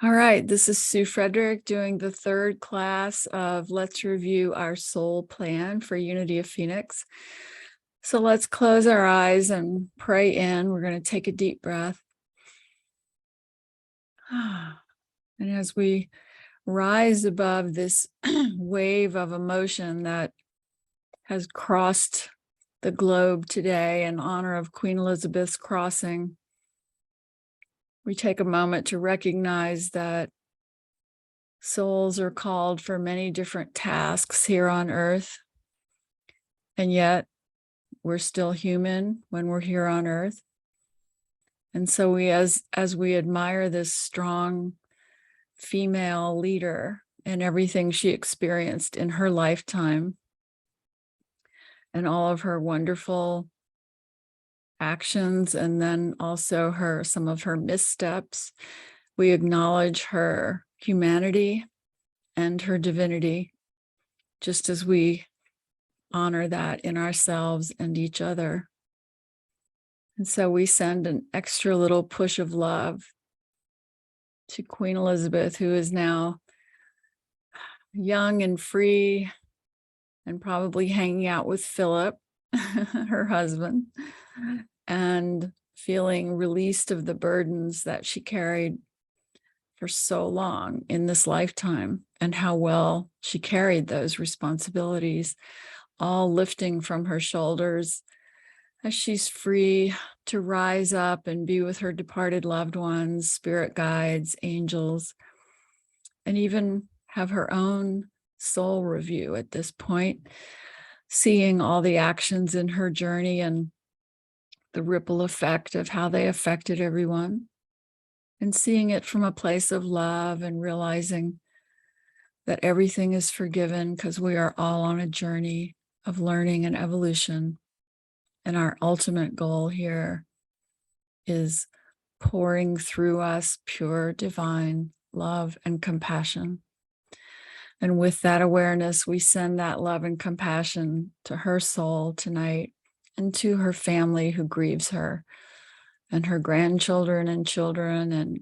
All right, this is Sue Frederick doing the third class of Let's Review Our Soul Plan for Unity of Phoenix. So let's close our eyes and pray in. We're going to take a deep breath. And as we rise above this wave of emotion that has crossed the globe today in honor of Queen Elizabeth's crossing, we take a moment to recognize that souls are called for many different tasks here on earth, and yet we're still human when we're here on earth. And so we, as we admire this strong female leader and everything she experienced in her lifetime and all of her wonderful actions, and then also some of her missteps, we acknowledge her humanity and her divinity, just as we honor that in ourselves and each other. And so we send an extra little push of love to Queen Elizabeth, who is now young and free and probably hanging out with Philip, her husband, and feeling released of the burdens that she carried for so long in this lifetime, and how well she carried those responsibilities, all lifting from her shoulders as she's free to rise up and be with her departed loved ones, spirit guides, angels, and even have her own soul review at this point, seeing all the actions in her journey and the ripple effect of how they affected everyone, and seeing it from a place of love and realizing that everything is forgiven because we are all on a journey of learning and evolution. And our ultimate goal here is pouring through us pure divine love and compassion. And with that awareness, we send that love and compassion to her soul tonight and to her family who grieves her, and her grandchildren and children and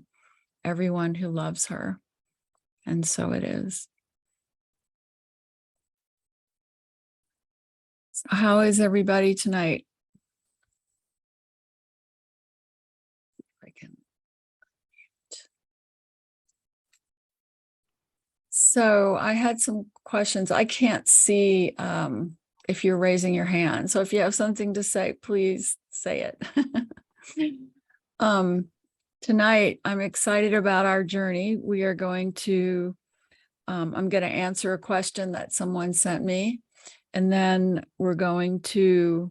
everyone who loves her. And so it is. So how is everybody tonight? So I had some questions. I can't see if you're raising your hand. So if you have something to say, please say it. Tonight, I'm excited about our journey. We are going to, I'm going to answer a question that someone sent me, and then we're going to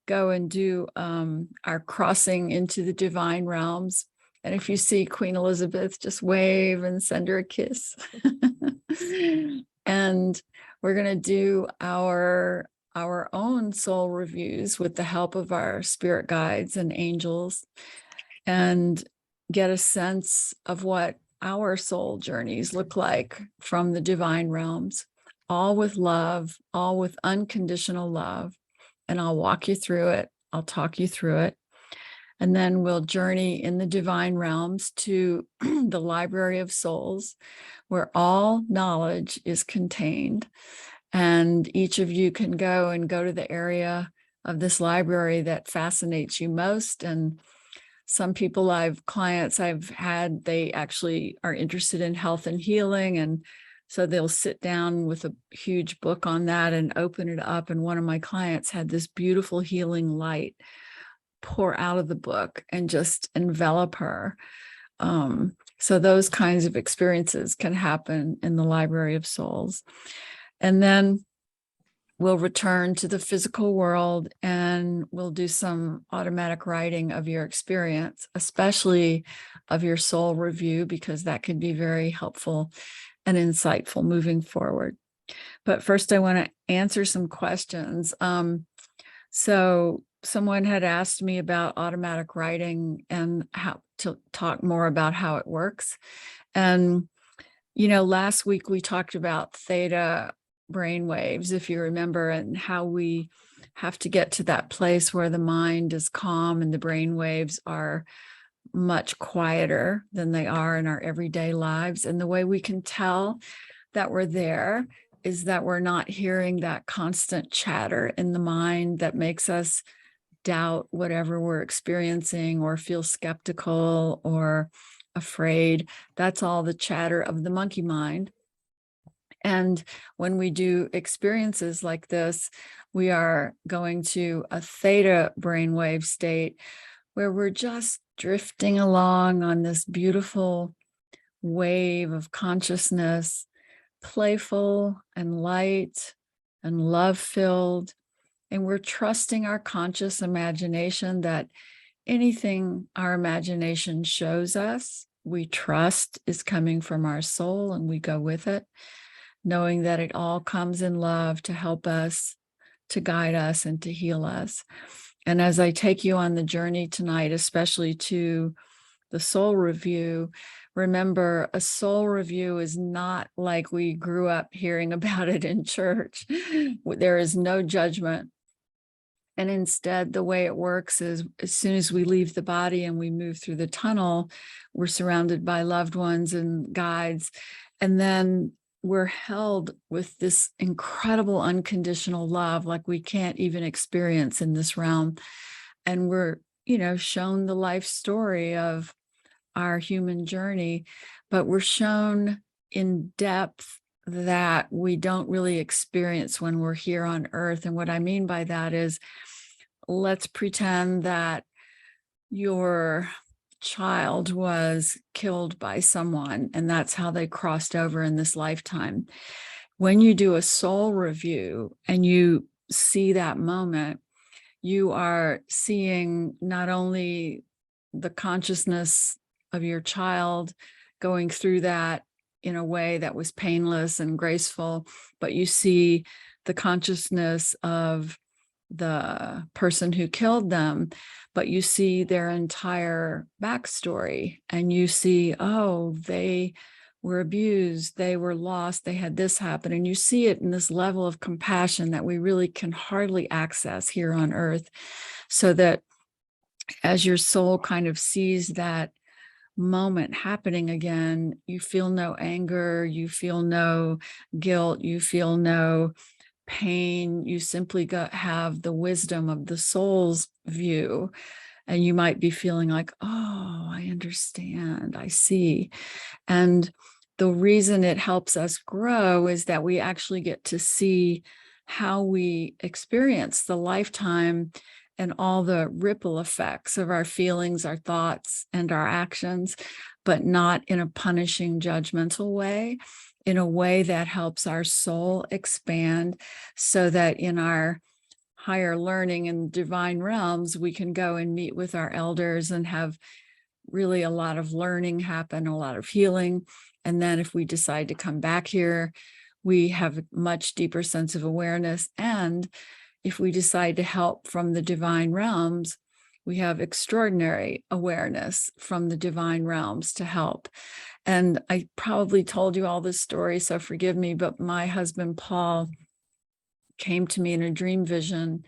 go and do our crossing into the divine realms. And if you see Queen Elizabeth, just wave and send her a kiss. And we're going to do our own soul reviews with the help of our spirit guides and angels, and get a sense of what our soul journeys look like from the divine realms, all with love, all with unconditional love. And I'll walk you through it. I'll talk you through it. And then we'll journey in the divine realms to the library of souls, where all knowledge is contained. And each of you can go to the area of this library that fascinates you most. And some clients I've had, they actually are interested in health and healing. And so they'll sit down with a huge book on that and open it up. And one of my clients had this beautiful healing light pour out of the book and just envelop her. So those kinds of experiences can happen in the Library of Souls. And then we'll return to the physical world and we'll do some automatic writing of your experience, especially of your soul review, because that can be very helpful and insightful moving forward. But first, I want to answer some questions. So someone had asked me about automatic writing and how to talk more about how it works. And, last week we talked about theta brainwaves, if you remember, and how we have to get to that place where the mind is calm and the brainwaves are much quieter than they are in our everyday lives. And the way we can tell that we're there is that we're not hearing that constant chatter in the mind that makes us doubt whatever we're experiencing or feel skeptical or afraid. That's all the chatter of the monkey mind. And when we do experiences like this, we are going to a theta brainwave state where we're just drifting along on this beautiful wave of consciousness, playful and light and love-filled. And we're trusting our conscious imagination that anything our imagination shows us, we trust is coming from our soul, and we go with it, knowing that it all comes in love to help us, to guide us, and to heal us. And as I take you on the journey tonight, especially to the soul review, remember, a soul review is not like we grew up hearing about it in church. There is no judgment. And instead, the way it works is as soon as we leave the body and we move through the tunnel, we're surrounded by loved ones and guides. And then we're held with this incredible unconditional love like we can't even experience in this realm. And we're, shown the life story of our human journey, but we're shown in depth that we don't really experience when we're here on earth. And what I mean by that is, let's pretend that your child was killed by someone, and that's how they crossed over in this lifetime. When you do a soul review and you see that moment, you are seeing not only the consciousness of your child going through that in a way that was painless and graceful, but you see the consciousness of the person who killed them, but you see their entire backstory, and you see, oh, they were abused, they were lost, they had this happen. And you see it in this level of compassion that we really can hardly access here on earth. So that as your soul kind of sees that moment happening again, you feel no anger, you feel no guilt, you feel no pain. You simply have the wisdom of the soul's view. And you might be feeling like, oh, I understand, I see. And the reason it helps us grow is that we actually get to see how we experience the lifetime and all the ripple effects of our feelings, our thoughts, and our actions, but not in a punishing, judgmental way, in a way that helps our soul expand, so that in our higher learning in divine realms, we can go and meet with our elders and have really a lot of learning happen, a lot of healing. And then if we decide to come back here, we have a much deeper sense of awareness. And if we decide to help from the divine realms, we have extraordinary awareness from the divine realms to help. And I probably told you all this story, so forgive me, but my husband, Paul, came to me in a dream vision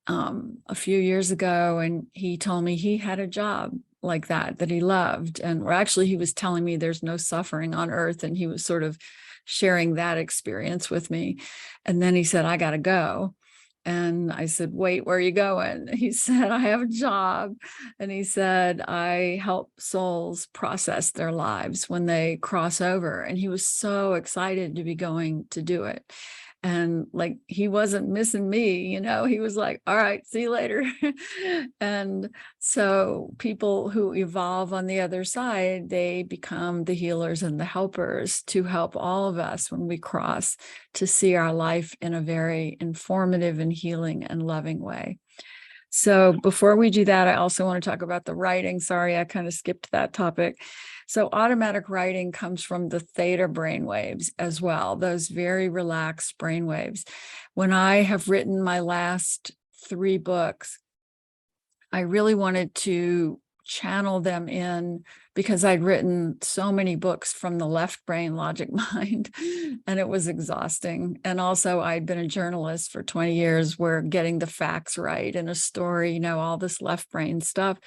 a few years ago, and he told me he had a job like that he loved. And or actually, he was telling me there's no suffering on earth, and he was sort of sharing that experience with me. And then he said, I got to go. And I said, wait, where are you going? He said, I have a job. And he said, I help souls process their lives when they cross over. And he was so excited to be going to do it. And like, he wasn't missing me, he was like, all right, see you later. And so people who evolve on the other side, they become the healers and the helpers to help all of us when we cross, to see our life in a very informative and healing and loving way. So before we do that, I also want to talk about the writing. Sorry, I kind of skipped that topic. So automatic writing comes from the theta brainwaves as well, those very relaxed brainwaves. When I have written my last 3 books, I really wanted to channel them in, because I'd written so many books from the left brain logic mind, and it was exhausting. And also, I'd been a journalist for 20 years, where getting the facts right in a story, all this left brain stuff.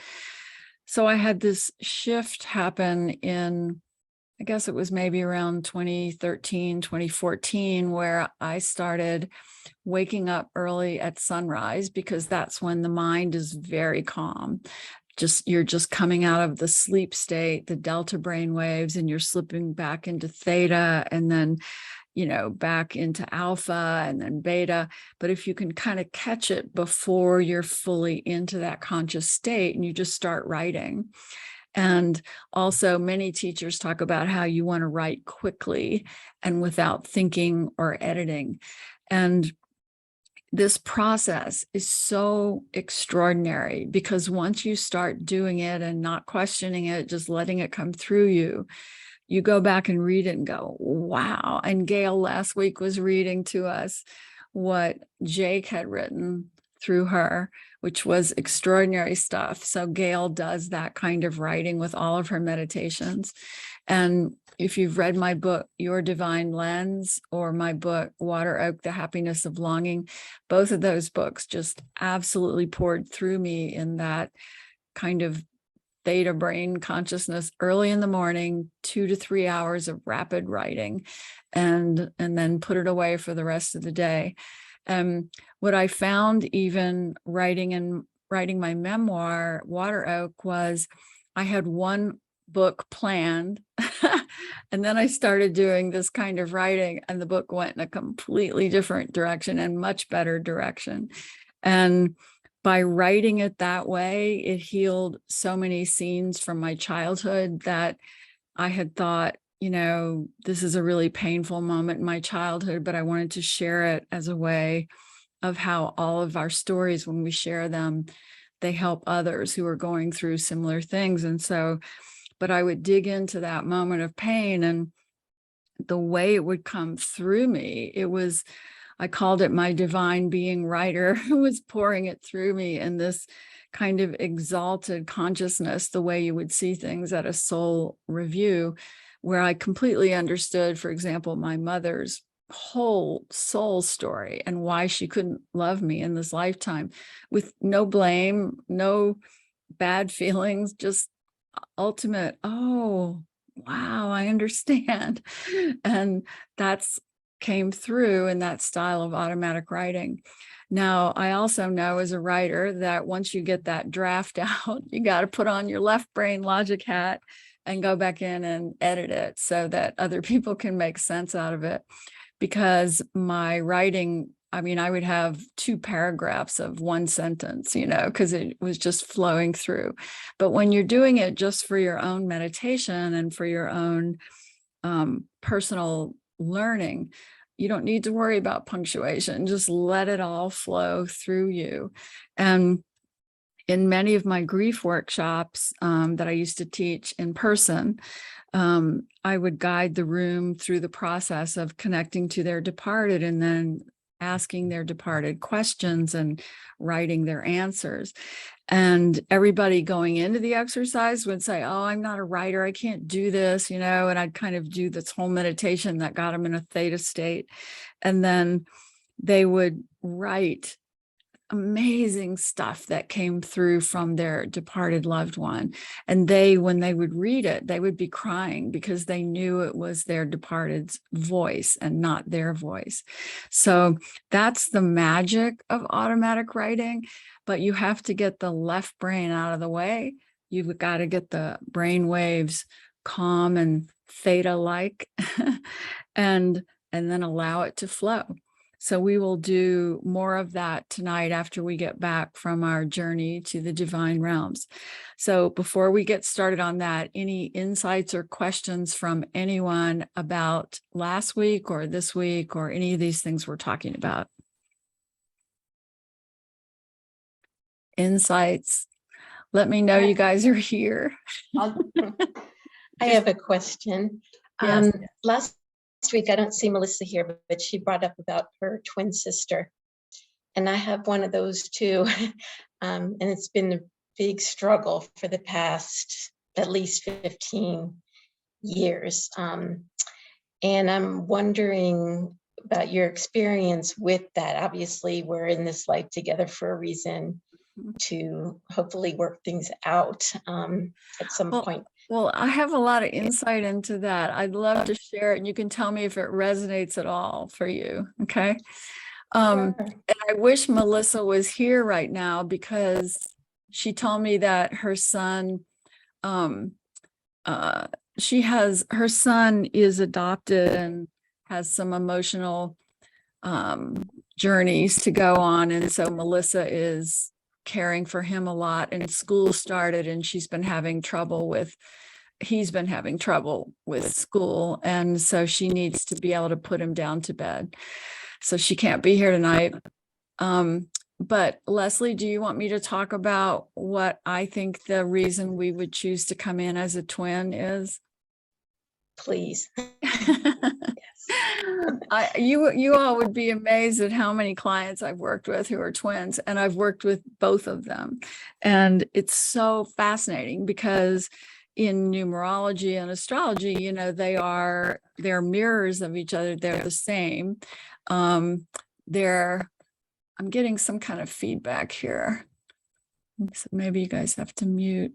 So I had this shift happen in, I guess it was maybe around 2013, 2014, where I started waking up early at sunrise, because that's when the mind is very calm. You're just coming out of the sleep state, the delta brain waves, and you're slipping back into theta, and then back into alpha and then beta. But if you can kind of catch it before you're fully into that conscious state, and you just start writing. And also, many teachers talk about how you want to write quickly and without thinking or editing. And this process is so extraordinary, because once you start doing it and not questioning it, just letting it come through you, you go back and read it and go, wow. And Gail last week was reading to us what Jake had written through her, which was extraordinary stuff. So Gail does that kind of writing with all of her meditations. And if you've read my book, Your Divine Lens, or my book, Water Oak, The Happiness of Longing, both of those books just absolutely poured through me in that kind of theta brain consciousness early in the morning, 2 to 3 hours of rapid writing, and then put it away for the rest of the day. What I found, even writing my memoir, Water Oak, was I had one book planned and then I started doing this kind of writing, and the book went in a completely different direction and much better direction. And by writing it that way, it healed so many scenes from my childhood that I had thought, this is a really painful moment in my childhood, but I wanted to share it as a way of how all of our stories, when we share them, they help others who are going through similar things. And so, but I would dig into that moment of pain, and the way it would come through me, I called it my divine being writer, who was pouring it through me in this kind of exalted consciousness, the way you would see things at a soul review, where I completely understood, for example, my mother's whole soul story and why she couldn't love me in this lifetime, with no blame, no bad feelings, just ultimate, oh, wow, I understand. And that's came through in that style of automatic writing. Now, I also know as a writer that once you get that draft out, you got to put on your left brain logic hat and go back in and edit it so that other people can make sense out of it. Because my writing, I would have 2 paragraphs of one sentence, because it was just flowing through. But when you're doing it just for your own meditation and for your own personal learning, you don't need to worry about punctuation. Just let it all flow through you. And in many of my grief workshops that I used to teach in person, I would guide the room through the process of connecting to their departed, and then asking their departed questions and writing their answers. And everybody going into the exercise would say, oh, I'm not a writer, I can't do this, and I'd kind of do this whole meditation that got them in a theta state. And then they would write amazing stuff that came through from their departed loved one. And when they would read it, they would be crying, because they knew it was their departed's voice and not their voice. So that's the magic of automatic writing. But you have to get the left brain out of the way. You've got to get the brain waves calm and theta-like and then allow it to flow. So we will do more of that tonight after we get back from our journey to the divine realms. So before we get started on that, any insights or questions from anyone about last week or this week or any of these things we're talking about? Insights? Let me know you guys are here. I have a question. Yes. Last week, I don't see Melissa here, but she brought up about her twin sister. And I have one of those too. And it's been a big struggle for the past at least 15 years. And I'm wondering about your experience with that. Obviously, we're in this life together for a reason. to hopefully work things out at some point. Well, I have a lot of insight into that. I'd love to share it, and you can tell me if it resonates at all for you. Okay. Sure. And I wish Melissa was here right now, because she told me that her son, her son is adopted and has some emotional journeys to go on. And so Melissa is caring for him a lot, and school started, and he's been having trouble with school. And so she needs to be able to put him down to bed. So she can't be here tonight. But Leslie, do you want me to talk about what I think the reason we would choose to come in as a twin is? Please. You all would be amazed at how many clients I've worked with who are twins, and I've worked with both of them. And it's so fascinating, because in numerology and astrology, they're mirrors of each other. They're the same. I'm getting some kind of feedback here. So maybe you guys have to mute.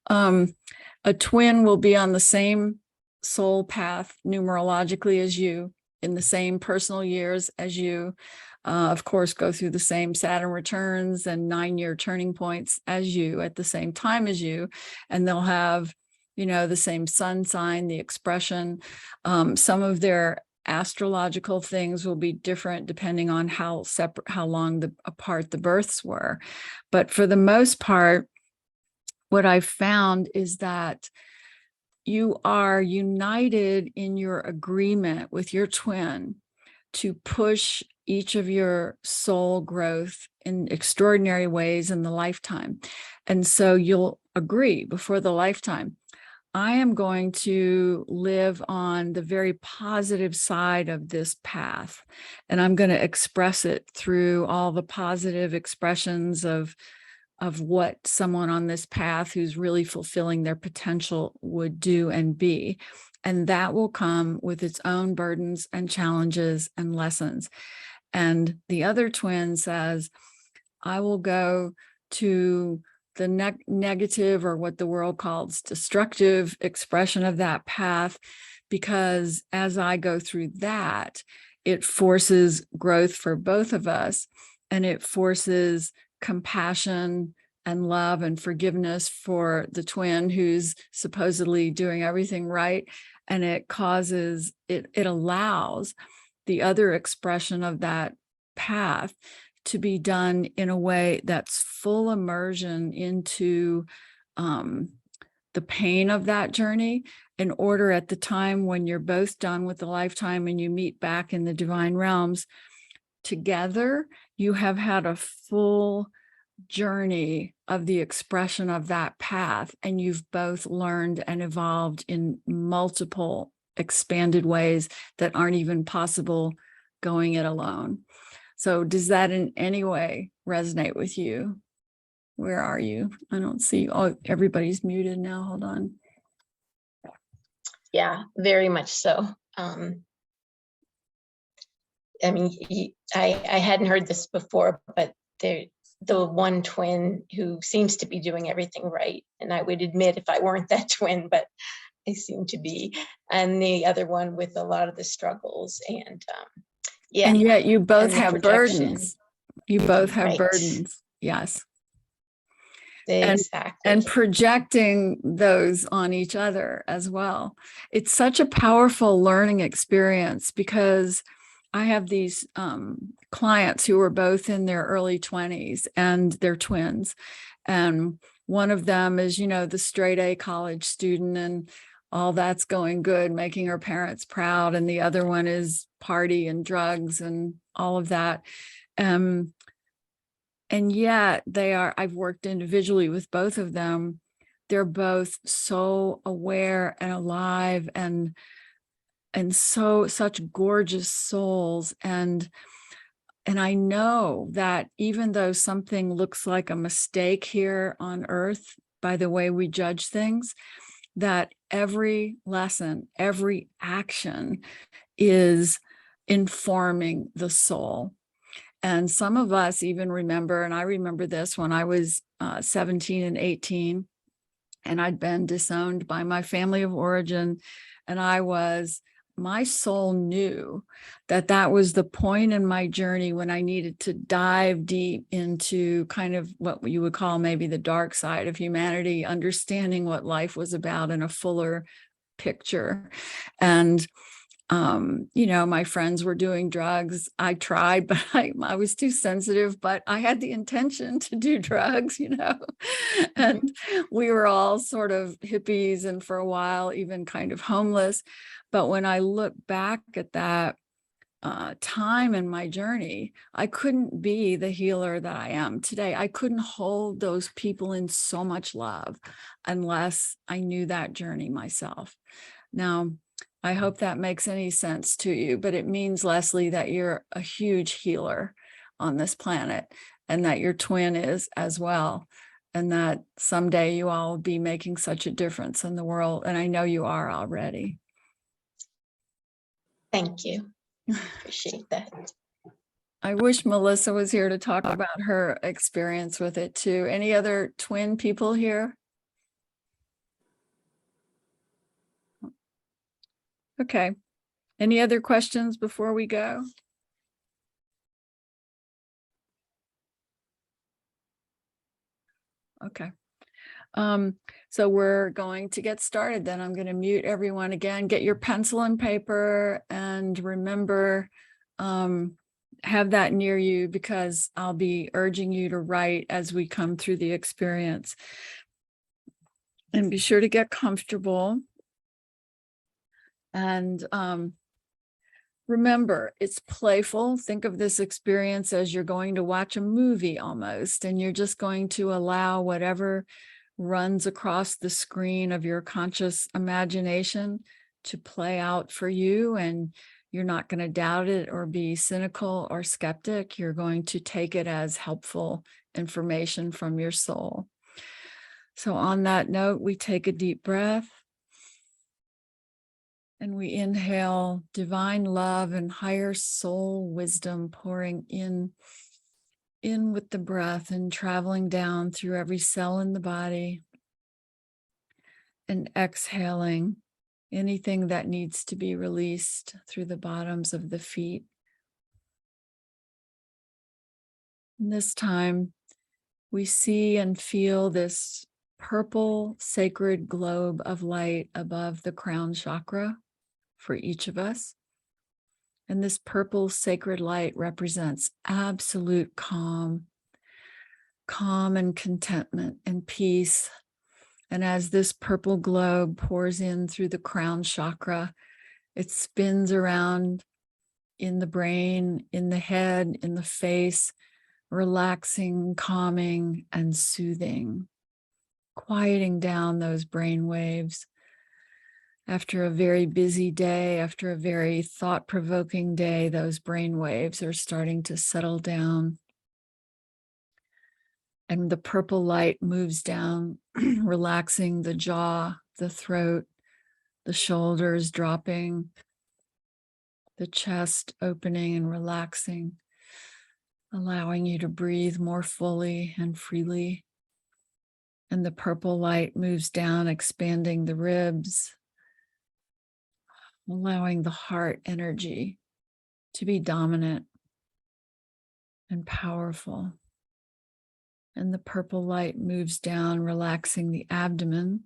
A twin will be on the same soul path numerologically as you, in the same personal years as you, of course, go through the same Saturn returns and 9-year turning points as you at the same time as you. And they'll have, the same sun sign, the expression. Some of their astrological things will be different depending on how long apart the births were. But for the most part, what I've found is that you are united in your agreement with your twin to push each of your soul growth in extraordinary ways in the lifetime. And so you'll agree before the lifetime, I am going to live on the very positive side of this path, and I'm going to express it through all the positive expressions of what someone on this path who's really fulfilling their potential would do and be. And that will come with its own burdens and challenges and lessons. And the other twin says, I will go to the negative, or what the world calls destructive expression of that path, because as I go through that, it forces growth for both of us, and it forces compassion and love and forgiveness for the twin who's supposedly doing everything right. And it allows the other expression of that path to be done in a way that's full immersion into the pain of that journey, in order at the time when you're both done with the lifetime and you meet back in the divine realms together, you have had a full journey of the expression of that path, and you've both learned and evolved in multiple expanded ways that aren't even possible going it alone. So does that in any way resonate with you? Where are you? I don't see. Oh, everybody's muted now. Hold on. Yeah, very much so. I mean, I hadn't heard this before, but the one twin who seems to be doing everything right, and I would admit if I weren't that twin, but I seem to be, and the other one with a lot of the struggles, and yeah. And yet you both and the have projection. burdens. You both have Right. burdens. Yes. Exactly. And projecting those on each other as well. It's such a powerful learning experience, because I have these clients who are both in their early 20s, and they're twins. And one of them is, the straight A college student, and all that's going good, making her parents proud. And the other one is party and drugs and all of that. And yet I've worked individually with both of them. They're both so aware and alive, and such gorgeous souls. And I know that even though something looks like a mistake here on earth by the way we judge things, that every lesson, every action is informing the soul. And some of us even remember, and I remember this when I was 17 and 18, and I'd been disowned by my family of origin. And my soul knew that that was the point in my journey when I needed to dive deep into kind of what you would call maybe the dark side of humanity, understanding what life was about in a fuller picture. And my friends were doing drugs. I tried, but I was too sensitive, but I had the intention to do drugs, and we were all sort of hippies and for a while, even kind of homeless. But when I look back at that time in my journey, I couldn't be the healer that I am today. I couldn't hold those people in so much love unless I knew that journey myself. Now, I hope that makes any sense to you, but it means, Leslie, that you're a huge healer on this planet and that your twin is as well. And that someday you all will be making such a difference in the world. And I know you are already. Thank you. Appreciate that. I wish Melissa was here to talk about her experience with it too. Any other twin people here? Okay. Any other questions before we go? Okay. So we're going to get started then. I'm going to mute everyone again. Get your pencil and paper, and remember, have that near you, because I'll be urging you to write as we come through the experience. And be sure to get comfortable. And remember, it's playful. Think of this experience as you're going to watch a movie almost, and you're just going to allow whatever runs across the screen of your conscious imagination to play out for you. And you're not going to doubt it or be cynical or skeptic. You're going to take it as helpful information from your soul. So on that note, we take a deep breath. And we inhale divine love and higher soul wisdom pouring in with the breath and traveling down through every cell in the body. And exhaling anything that needs to be released through the bottoms of the feet. And this time, we see and feel this purple sacred globe of light above the crown chakra for each of us. And this purple sacred light represents absolute calm and contentment and peace. And as this purple globe pours in through the crown chakra, it spins around in the brain, in the head, in the face, relaxing, calming, and soothing, quieting down those brain waves. After a very busy day, after a very thought-provoking day, those brain waves are starting to settle down. And the purple light moves down, relaxing the jaw, the throat, the shoulders dropping, the chest opening and relaxing, allowing you to breathe more fully and freely. And the purple light moves down, expanding the ribs, allowing the heart energy to be dominant and powerful. And the purple light moves down, relaxing the abdomen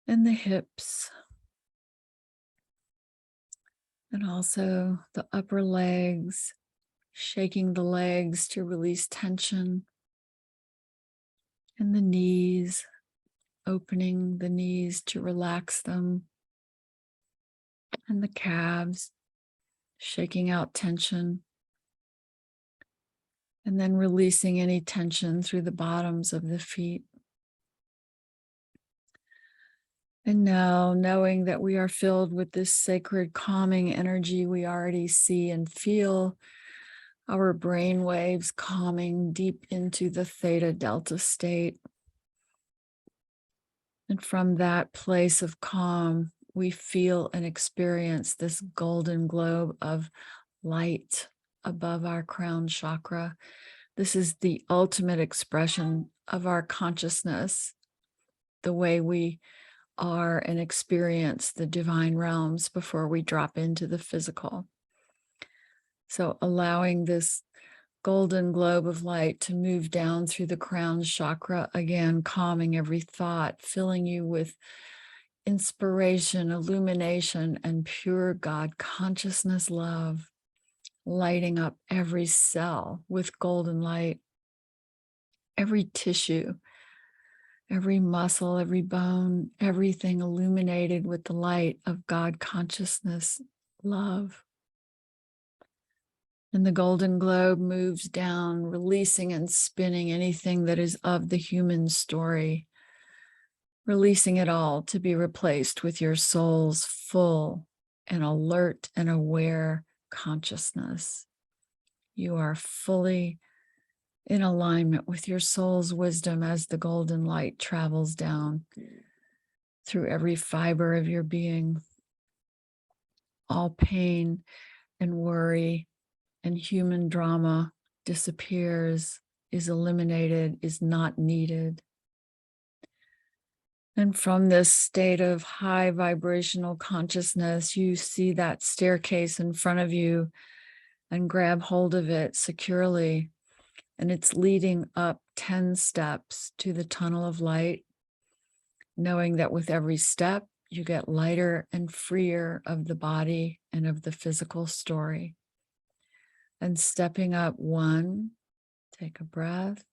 and the hips, and also the upper legs, shaking the legs to release tension, and the knees, opening the knees to relax them, and the calves, shaking out tension, and then releasing any tension through the bottoms of the feet. And now, knowing that we are filled with this sacred calming energy, we already see and feel our brain waves calming deep into the theta delta state. And from that place of calm, we feel and experience this golden globe of light above our crown chakra. This is the ultimate expression of our consciousness, the way we are and experience the divine realms before we drop into the physical. So allowing this golden globe of light to move down through the crown chakra, again, calming every thought, filling you with inspiration, illumination, and pure God consciousness love, lighting up every cell with golden light, every tissue, every muscle, every bone, everything illuminated with the light of God consciousness love. And the golden globe moves down, releasing and spinning anything that is of the human story, releasing it all to be replaced with your soul's full and alert and aware consciousness. You are fully in alignment with your soul's wisdom as the golden light travels down through every fiber of your being. All pain and worry and human drama disappears, is eliminated, is not needed. And from this state of high vibrational consciousness, you see that staircase in front of you and grab hold of it securely. And it's leading up 10 steps to the tunnel of light, knowing that with every step, you get lighter and freer of the body and of the physical story. And stepping up 1, take a breath,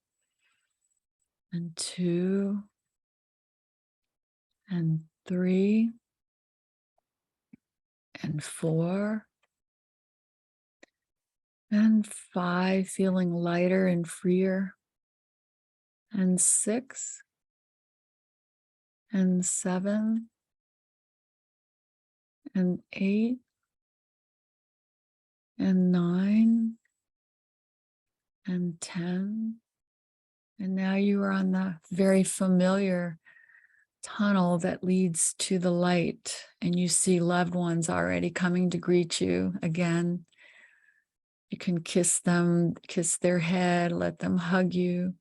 and 2, and 3, and 4, and 5, feeling lighter and freer, and 6, and 7, and 8, and 9, and 10. And now you are on the very familiar tunnel that leads to the light, and you see loved ones already coming to greet you again. You can kiss them, kiss their head, let them hug you.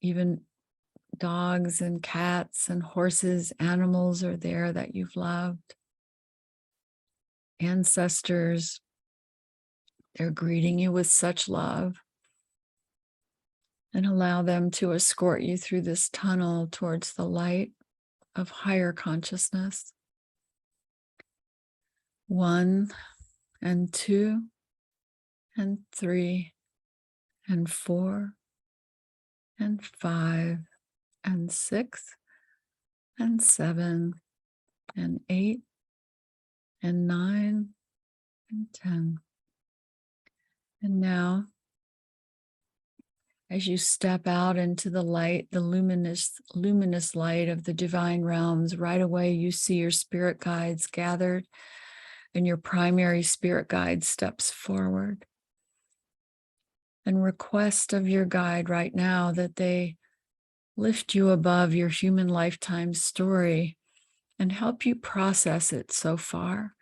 Even dogs and cats and horses, animals are there that you've loved. Ancestors, they're greeting you with such love. And allow them to escort you through this tunnel towards the light of higher consciousness. 1, and 2, and 3, and 4, and 5, and 6, and 7, and 8, and 9, and 10. And now, as you step out into the light, the luminous light of the divine realms, right away you see your spirit guides gathered, and your primary spirit guide steps forward. And request of your guide right now that they lift you above your human lifetime story and help you process it so far.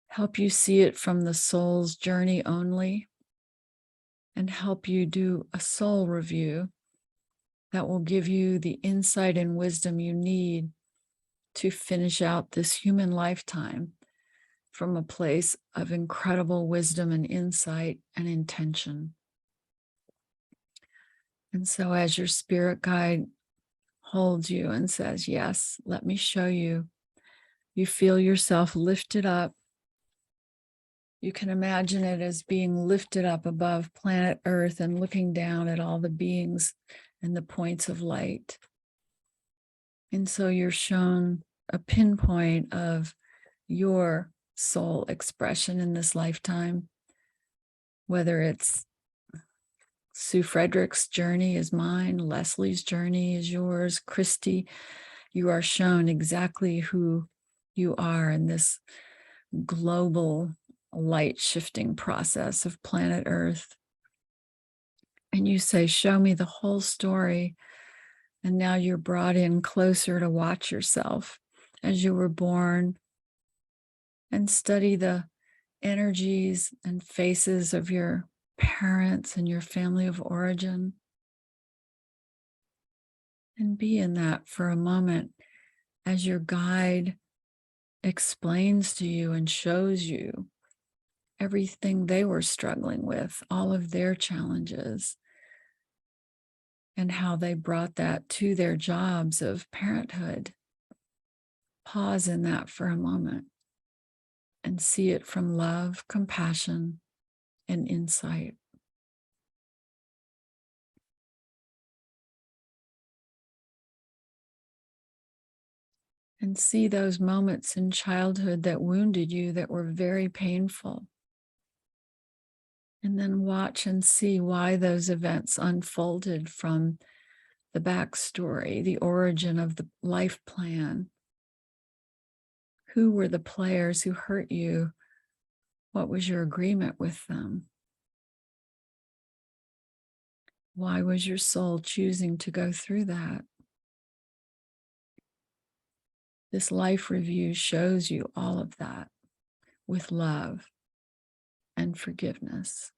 Help you see it from the soul's journey only, and help you do a soul review that will give you the insight and wisdom you need to finish out this human lifetime from a place of incredible wisdom and insight and intention. And so as your spirit guide holds you and says, yes, let me show you, you feel yourself lifted up. You can imagine it as being lifted up above planet Earth and looking down at all the beings and the points of light. And so you're shown a pinpoint of your soul expression in this lifetime, whether it's Sue Frederick's journey is mine, Leslie's journey is yours, Christy, you are shown exactly who you are in this global light shifting process of planet Earth. And you say, show me the whole story. And now you're brought in closer to watch yourself as you were born and study the energies and faces of your parents and your family of origin. And be in that for a moment as your guide explains to you and shows you everything they were struggling with, all of their challenges, and how they brought that to their jobs of parenthood. Pause in that for a moment and see it from love, compassion, and insight. And see those moments in childhood that wounded you, that were very painful. And then watch and see why those events unfolded from the backstory, the origin of the life plan. Who were the players who hurt you? What was your agreement with them? Why was your soul choosing to go through that? This life review shows you all of that with love and forgiveness.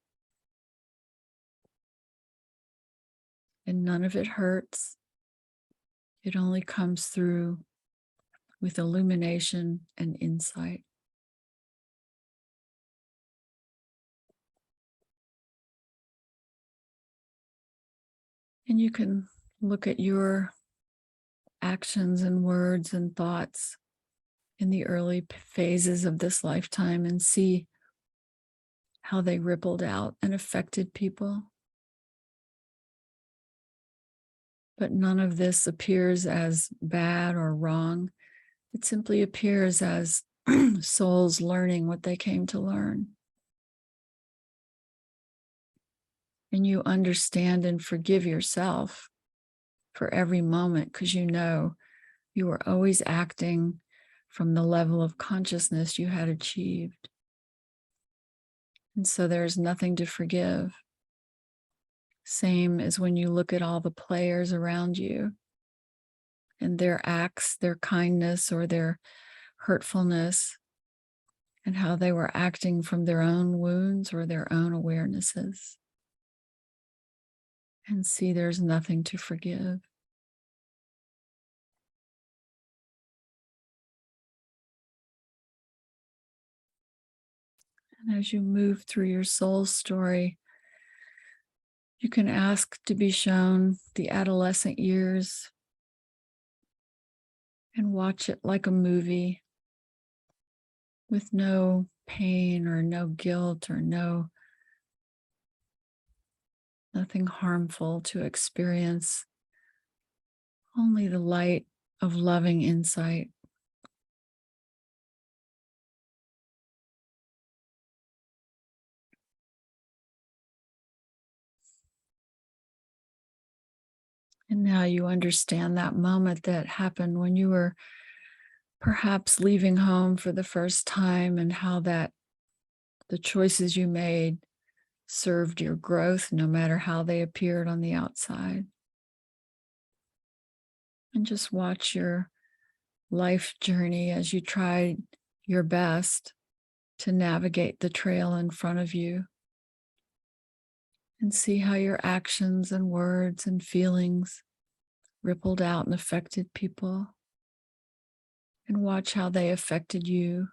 And none of it hurts. It only comes through with illumination and insight. And you can look at your actions and words and thoughts in the early phases of this lifetime and see how they rippled out and affected people. But none of this appears as bad or wrong. It simply appears as souls learning what they came to learn. And you understand and forgive yourself for every moment because you know you were always acting from the level of consciousness you had achieved. And so there's nothing to forgive. Same as when you look at all the players around you and their acts, their kindness or their hurtfulness, and how they were acting from their own wounds or their own awarenesses. And see, there's nothing to forgive. And as you move through your soul story, you can ask to be shown the adolescent years and watch it like a movie with no pain or no guilt or nothing harmful to experience, only the light of loving insight. And now you understand that moment that happened when you were perhaps leaving home for the first time and how that the choices you made served your growth no matter how they appeared on the outside. And just watch your life journey as you tried your best to navigate the trail in front of you and see how your actions and words and feelings rippled out and affected people, and watch how they affected you.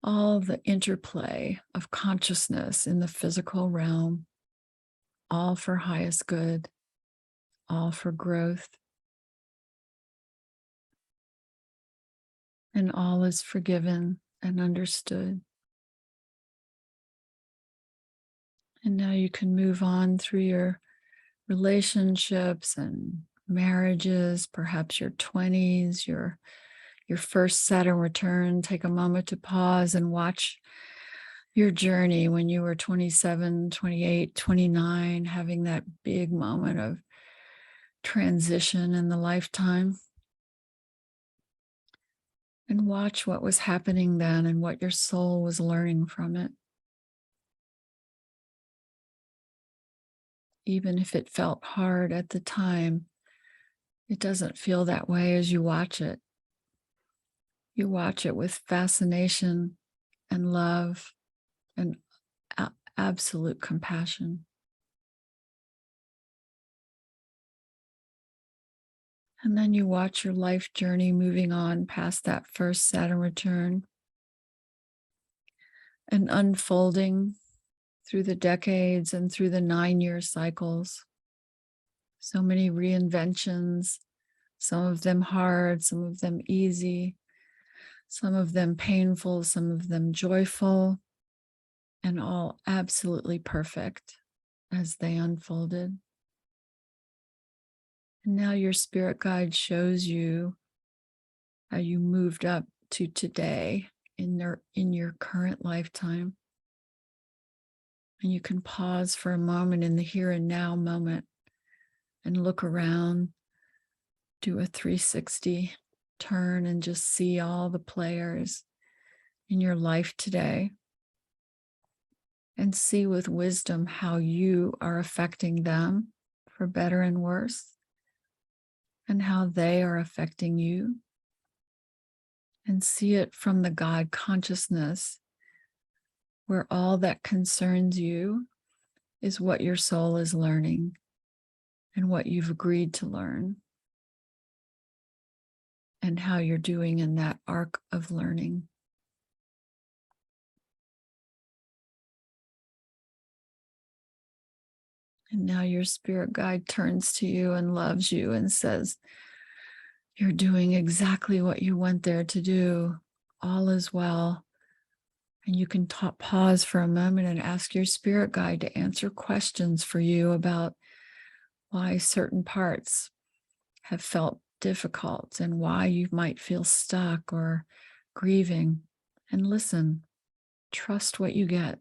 All the interplay of consciousness in the physical realm, all for highest good, all for growth, and all is forgiven and understood. And now you can move on through your relationships and marriages, perhaps your 20s, your first Saturn return. Take a moment to pause and watch your journey when you were 27, 28, 29, having that big moment of transition in the lifetime. And watch what was happening then and what your soul was learning from it. Even if it felt hard at the time, it doesn't feel that way as you watch it. You watch it with fascination and love and absolute compassion. And then you watch your life journey moving on past that first Saturn return and unfolding through the decades and through the 9-year cycles. So many reinventions, some of them hard, some of them easy, some of them painful, some of them joyful, and all absolutely perfect as they unfolded. And now your spirit guide shows you how you moved up to today in your current lifetime. And you can pause for a moment in the here and now moment and look around, do a 360 turn, and just see all the players in your life today. And see with wisdom how you are affecting them for better and worse, and how they are affecting you. And see it from the God consciousness, where all that concerns you is what your soul is learning and what you've agreed to learn, and how you're doing in that arc of learning. And now your spirit guide turns to you and loves you and says, you're doing exactly what you went there to do. All is well. And you can pause for a moment and ask your spirit guide to answer questions for you about why certain parts have felt difficult and why you might feel stuck or grieving. And listen, trust what you get.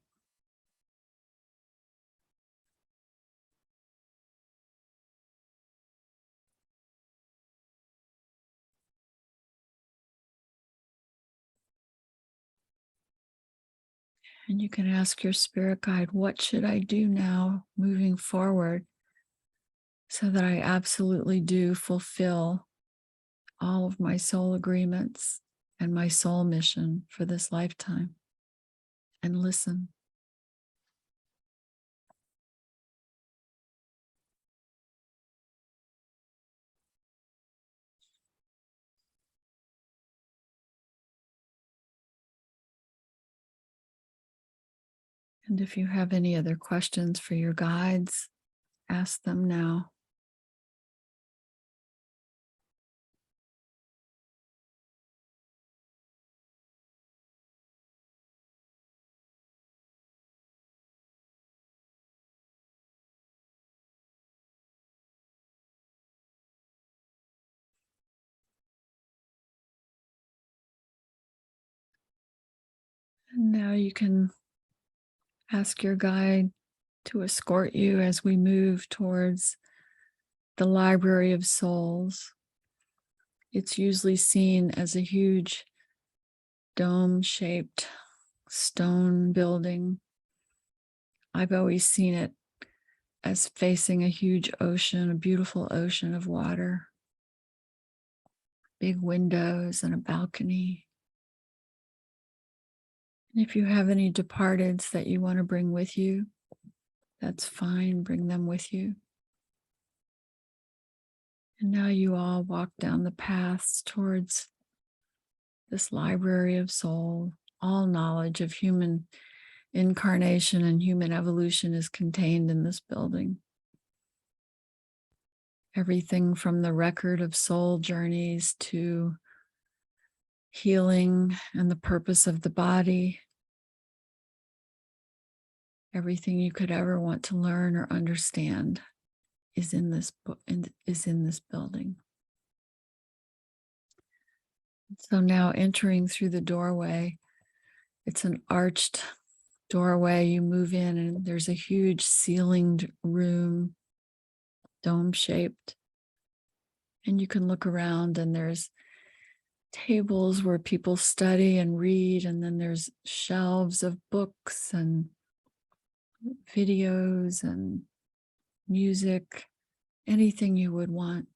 And you can ask your spirit guide, what should I do now moving forward so that I absolutely do fulfill all of my soul agreements and my soul mission for this lifetime? And listen. And if you have any other questions for your guides, ask them now. And now you can ask your guide to escort you as we move towards the Library of Souls. It's usually seen as a huge dome-shaped stone building. I've always seen it as facing a huge ocean, a beautiful ocean of water, big windows and a balcony. And if you have any departeds that you want to bring with you, that's fine, bring them with you. And now you all walk down the paths towards this library of soul. All knowledge of human incarnation and human evolution is contained in this building. Everything from the record of soul journeys to healing and the purpose of the body. Everything you could ever want to learn or understand is in this book and is in this building. So now entering through the doorway, it's an arched doorway. You move in and there's a huge ceilinged room, dome-shaped. And you can look around and there's tables where people study and read, and then there's shelves of books and videos and music, anything you would want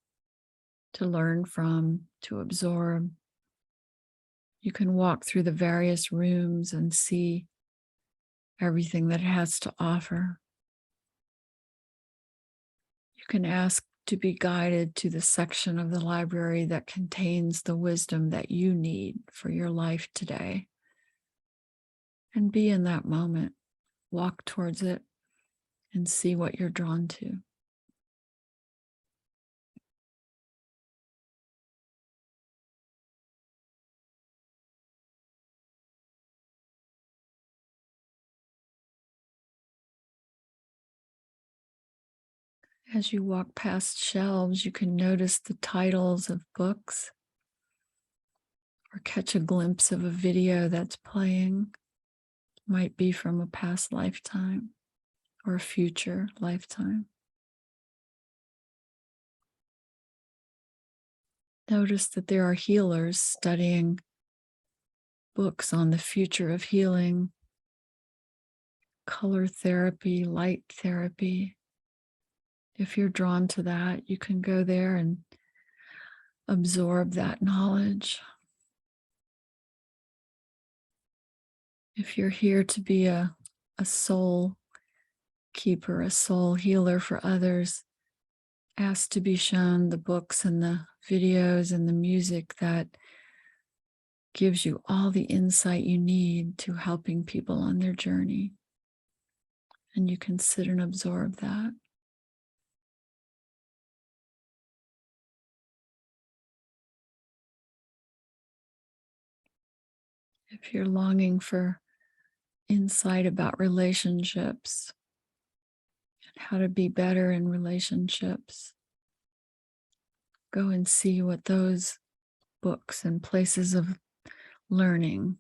to learn from, to absorb. You can walk through the various rooms and see everything that it has to offer. You can ask to be guided to the section of the library that contains the wisdom that you need for your life today. And be in that moment. Walk towards it and see what you're drawn to. As you walk past shelves, you can notice the titles of books or catch a glimpse of a video that's playing. Might be from a past lifetime or a future lifetime. Notice that there are healers studying books on the future of healing, color therapy, light therapy. If you're drawn to that, you can go there and absorb that knowledge. If you're here to be a soul keeper, a soul healer for others, ask to be shown the books and the videos and the music that gives you all the insight you need to helping people on their journey. And you can sit and absorb that. If you're longing for insight about relationships and how to be better in relationships, go and see what those books and places of learning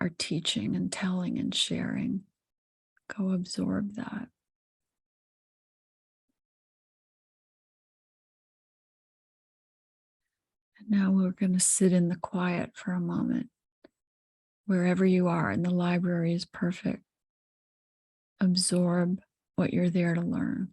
are teaching and telling and sharing. Go absorb that. And now we're going to sit in the quiet for a moment. Wherever you are, and the library is perfect. Absorb what you're there to learn.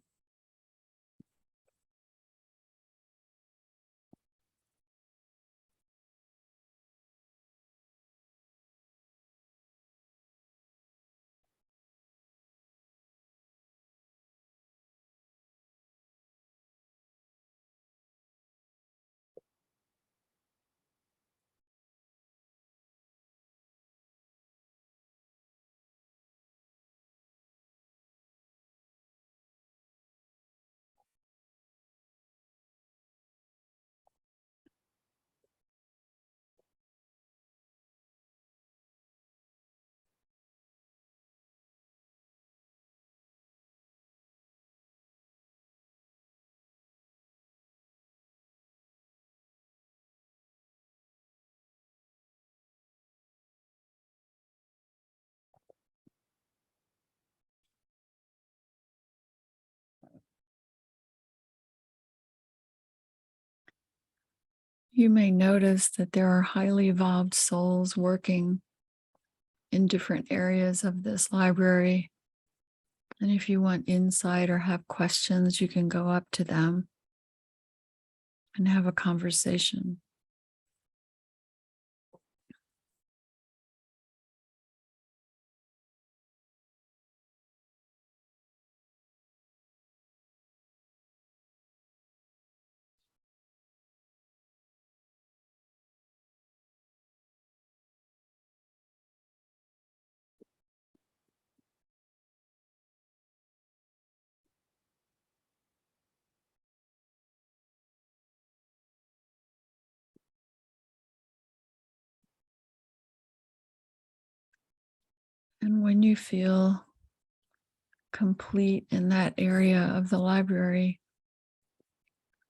You may notice that there are highly evolved souls working in different areas of this library. And if you want insight or have questions, you can go up to them and have a conversation. And when you feel complete in that area of the library,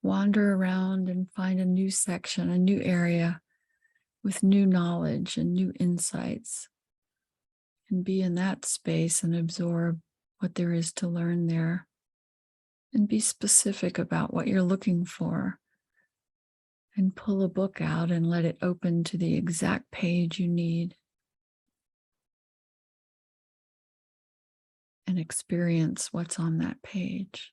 wander around and find a new section, a new area with new knowledge and new insights. And be in that space and absorb what there is to learn there. And be specific about what you're looking for. And pull a book out and let it open to the exact page you need. And experience what's on that page.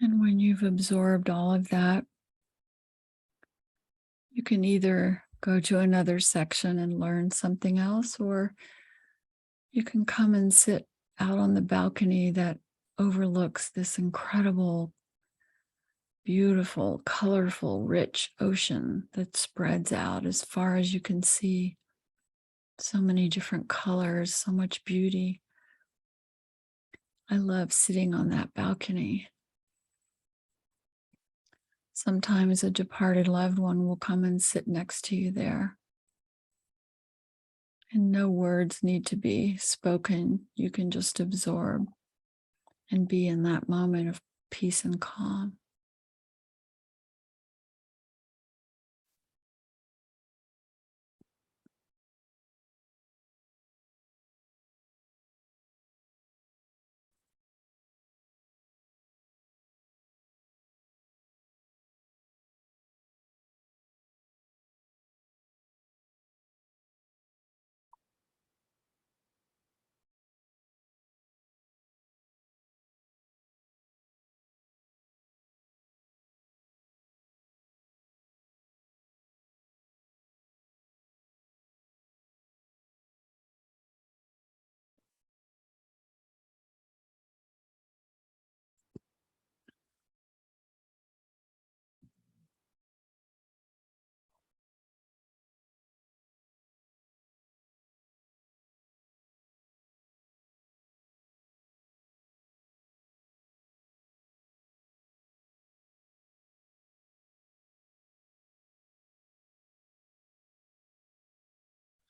And when you've absorbed all of that, you can either go to another section and learn something else, or you can come and sit out on the balcony that overlooks this incredible, beautiful, colorful, rich ocean that spreads out as far as you can see. So many different colors, so much beauty. I love sitting on that balcony. Sometimes a departed loved one will come and sit next to you there. And no words need to be spoken. You can just absorb and be in that moment of peace and calm.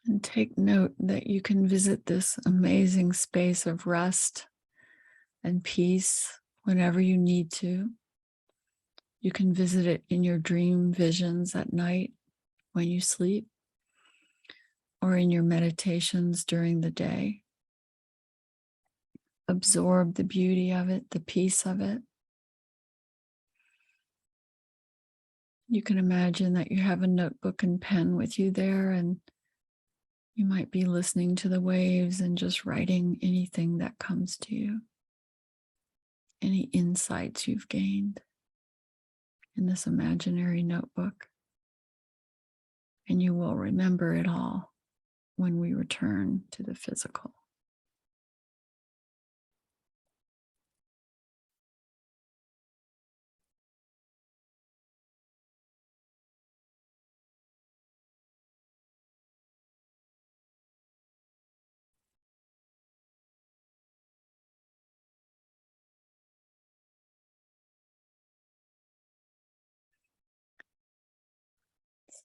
And take note that you can visit this amazing space of rest and peace whenever you need to. You can visit it in your dream visions at night when you sleep, or in your meditations during the day. Absorb the beauty of it, the peace of it. You can imagine that you have a notebook and pen with you there, and you might be listening to the waves and just writing anything that comes to you, any insights you've gained in this imaginary notebook. And you will remember it all when we return to the physical.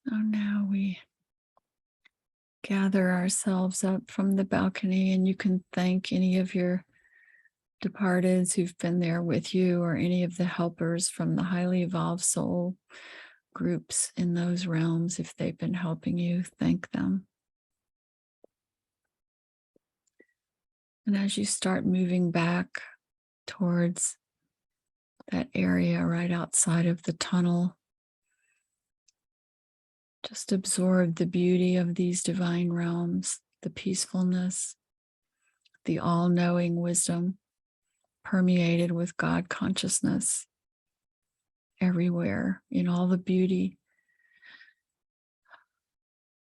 So now we gather ourselves up from the balcony, and you can thank any of your departeds who've been there with you, or any of the helpers from the highly evolved soul groups in those realms. If they've been helping you, thank them. And as you start moving back towards that area right outside of the tunnel, just absorb the beauty of these divine realms, the peacefulness, the all-knowing wisdom permeated with God consciousness everywhere, in all the beauty,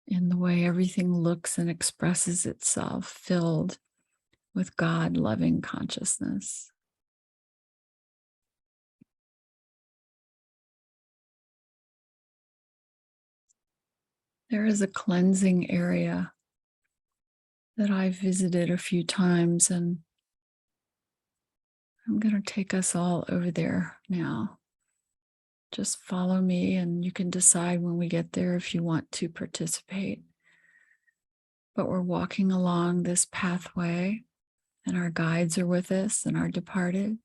in the way everything looks and expresses itself, filled with God loving consciousness. There is a cleansing area that I've visited a few times, and I'm going to take us all over there now. Just follow me, and you can decide when we get there if you want to participate. But we're walking along this pathway, and our guides are with us and our departed.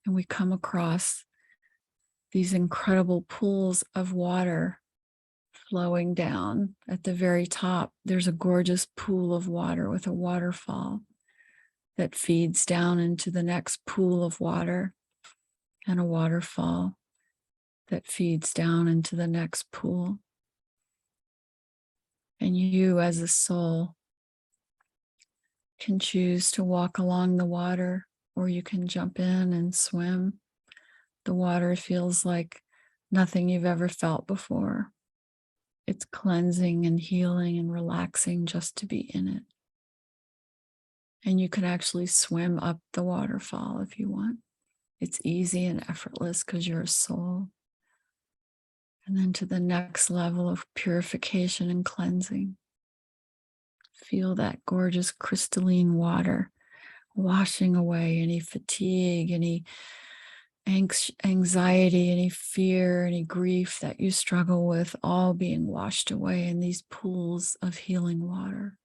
And we come across these incredible pools of water flowing down. At the very top, there's a gorgeous pool of water with a waterfall that feeds down into the next pool of water, and a waterfall that feeds down into the next pool. And you, as a soul, can choose to walk along the water, or you can jump in and swim. The water feels like nothing you've ever felt before. It's cleansing and healing and relaxing just to be in it. And you can actually swim up the waterfall if you want. It's easy and effortless because you're a soul. And then to the next level of purification and cleansing. Feel that gorgeous crystalline water washing away any fatigue, any anxiety, any fear, any grief that you struggle with, all being washed away in these pools of healing water.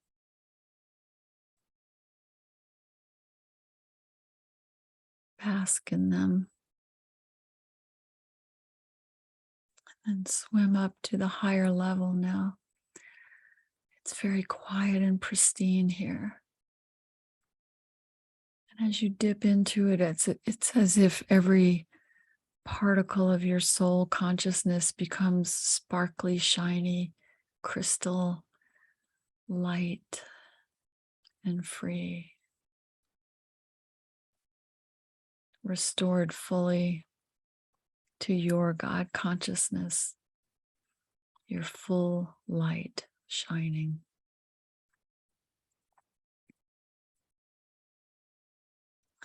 Bask in them and swim up to the higher level now. It's very quiet and pristine here. And as you dip into it, it's as if every particle of your soul consciousness becomes sparkly, shiny, crystal, light, and free. Restored fully to your God consciousness, your full light shining.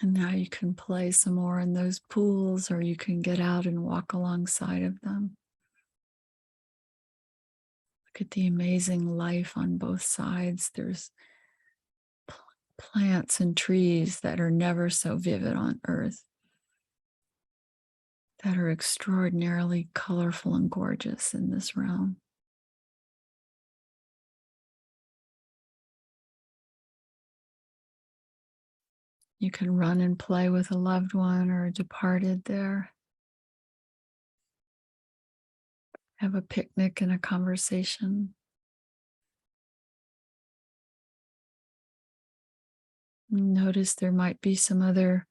And now you can play some more in those pools, or you can get out and walk alongside of them. Look at the amazing life on both sides. There's plants and trees that are never so vivid on earth, that are extraordinarily colorful and gorgeous in this realm. You can run and play with a loved one or a departed there. Have a picnic and a conversation. Notice there might be some other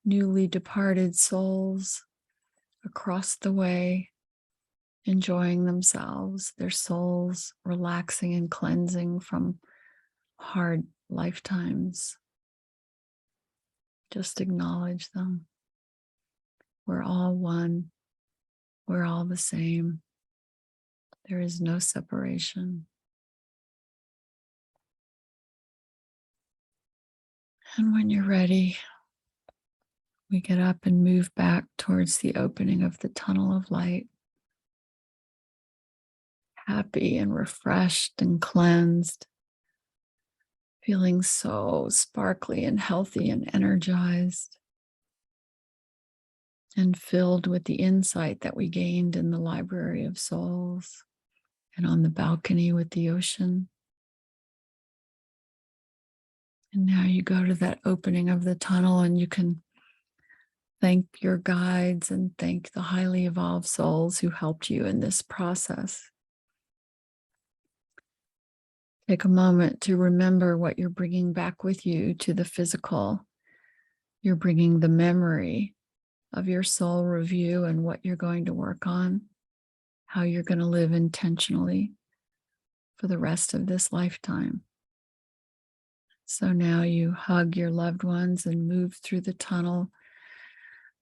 newly departed souls across the way, enjoying themselves, their souls relaxing and cleansing from hard lifetimes. Just acknowledge them. We're all one. We're all the same. There is no separation. And when you're ready, we get up and move back towards the opening of the tunnel of light. Happy and refreshed and cleansed. Feeling so sparkly and healthy and energized. And filled with the insight that we gained in the Library of Souls and on the balcony with the ocean. And now you go to that opening of the tunnel and you can thank your guides and thank the highly evolved souls who helped you in this process. Take a moment to remember what you're bringing back with you to the physical. You're bringing the memory of your soul review and what you're going to work on, how you're going to live intentionally for the rest of this lifetime. So now you hug your loved ones and move through the tunnel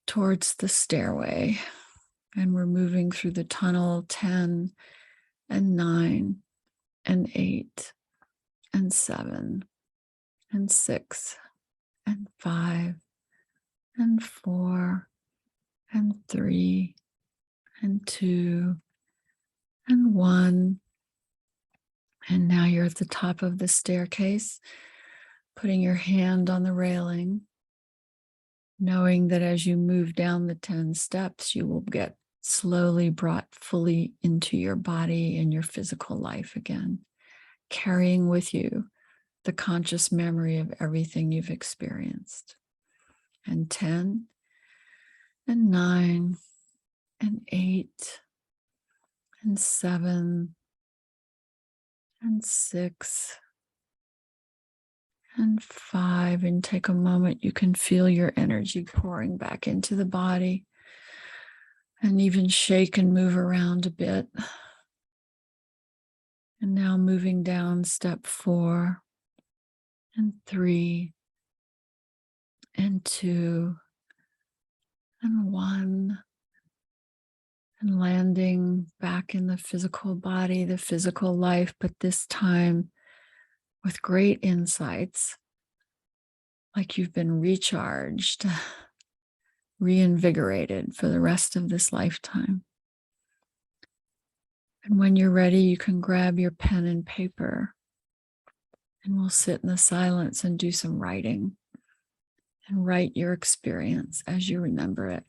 towards the stairway. And we're moving through the tunnel 10 and 9 and 8 and 7 and 6 and 5 and 4 and 3 and 2 and 1. And now you're at the top of the staircase, putting your hand on the railing, knowing that as you move down the 10 steps, you will get slowly brought fully into your body and your physical life again, carrying with you the conscious memory of everything you've experienced. And 10 and 9 and 8 and 7 and 6 and 5, and take a moment. You can feel your energy pouring back into the body and even shake and move around a bit. And now moving down step 4 and 3 and 2 and one, and landing back in the physical body, the physical life, but this time with great insights, like you've been recharged, reinvigorated for the rest of this lifetime. And when you're ready, you can grab your pen and paper, and we'll sit in the silence and do some writing and write your experience as you remember it.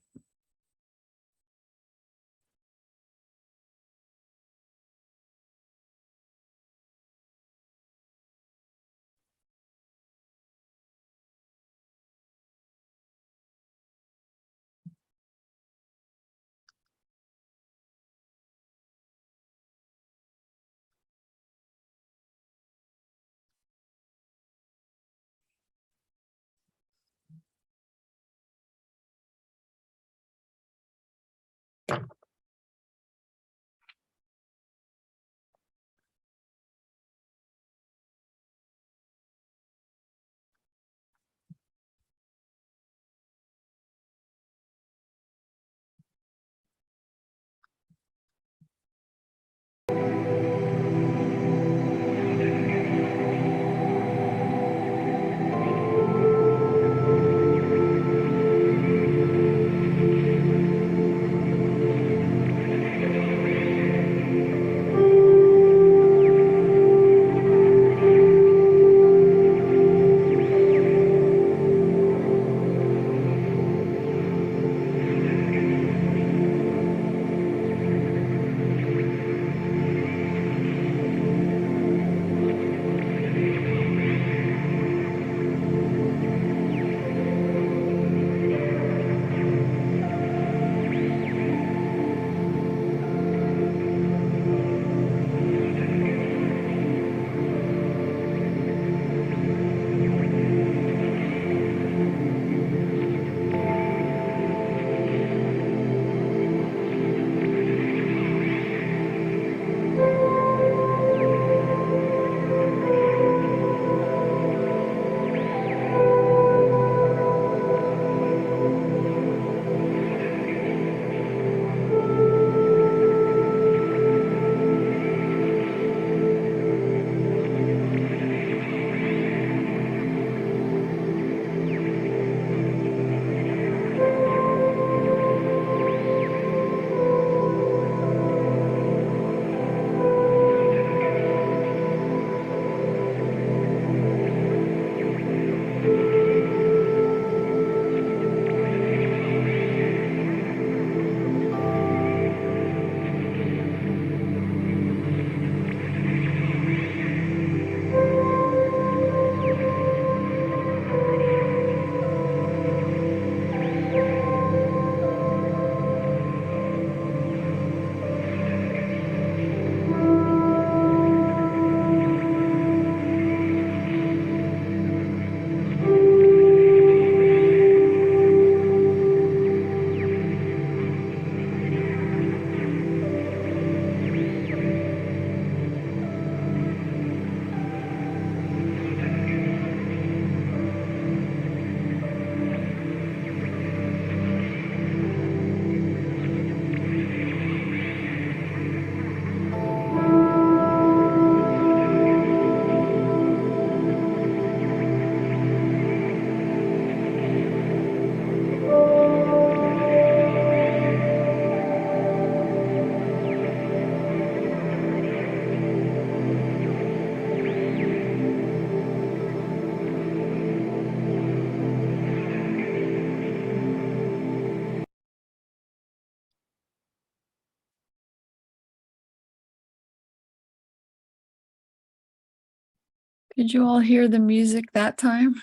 Did you all hear the music that time?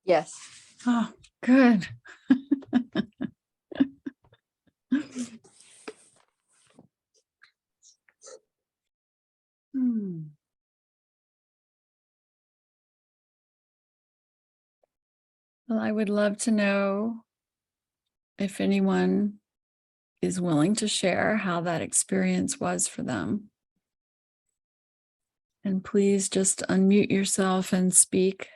Yes. Oh, good. Well, I would love to know if anyone is willing to share how that experience was for them. And please just unmute yourself and speak.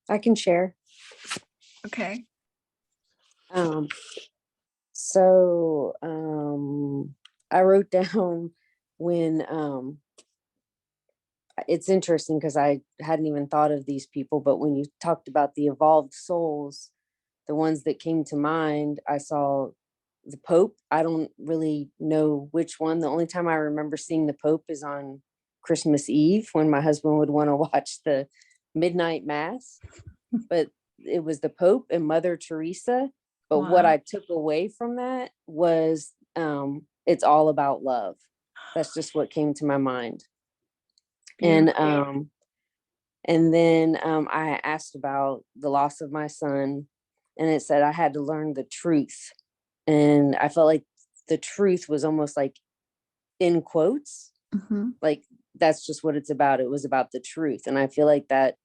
I can share. Okay. Um, so I wrote down when it's interesting because I hadn't even thought of these people, but when you talked about the evolved souls, the ones that came to mind, I saw the Pope. I don't really know which one. The only time I remember seeing the Pope is on Christmas Eve when my husband would want to watch the midnight mass, but it was the Pope and Mother Teresa. But what Wow. I took away from that was it's all about love. That's just what came to my mind. And Beautiful. then I asked about the loss of my son, and it said I had to learn the truth. And I felt like the truth was almost like in quotes, Mhm. like that's just what it's about. It was about the truth. And I feel like that,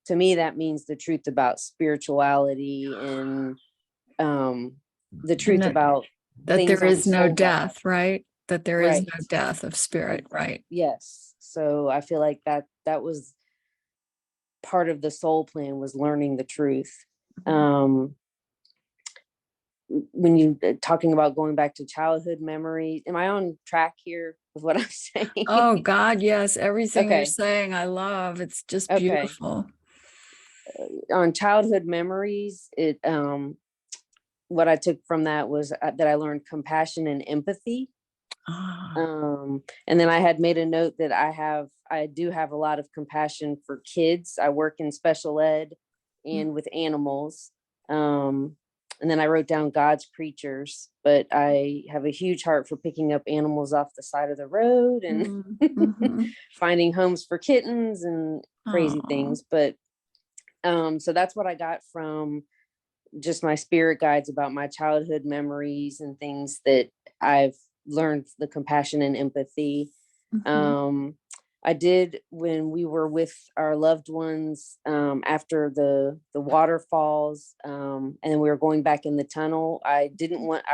to me, that means the truth about spirituality and the And truth about that things there on a is no soul level. death, right? That there is Right. no death of spirit, right? Yes. So I feel like that was part of the soul plan, was learning the truth. Mhm. When you talking about going back to childhood memories, am I on track here with what I'm saying? Oh God, yes. Everything you're Okay. saying, I love. It's just Okay. beautiful. On childhood memories, it what I took from that was that I learned compassion and empathy. Ah, And then I had made a note that I do have a lot of compassion for kids. I work in special ed mm, and with animals. Um, and then I wrote down God's creatures, but I have a huge heart for picking up animals off the side of the road and mhm. finding homes for kittens and crazy Aw. things. But so that's what I got from just my spirit guides about my childhood memories and things that I've learned, the compassion and empathy. Mhm. Um, I did when we were with our loved ones after the waterfalls, and then we were going back in the tunnel. I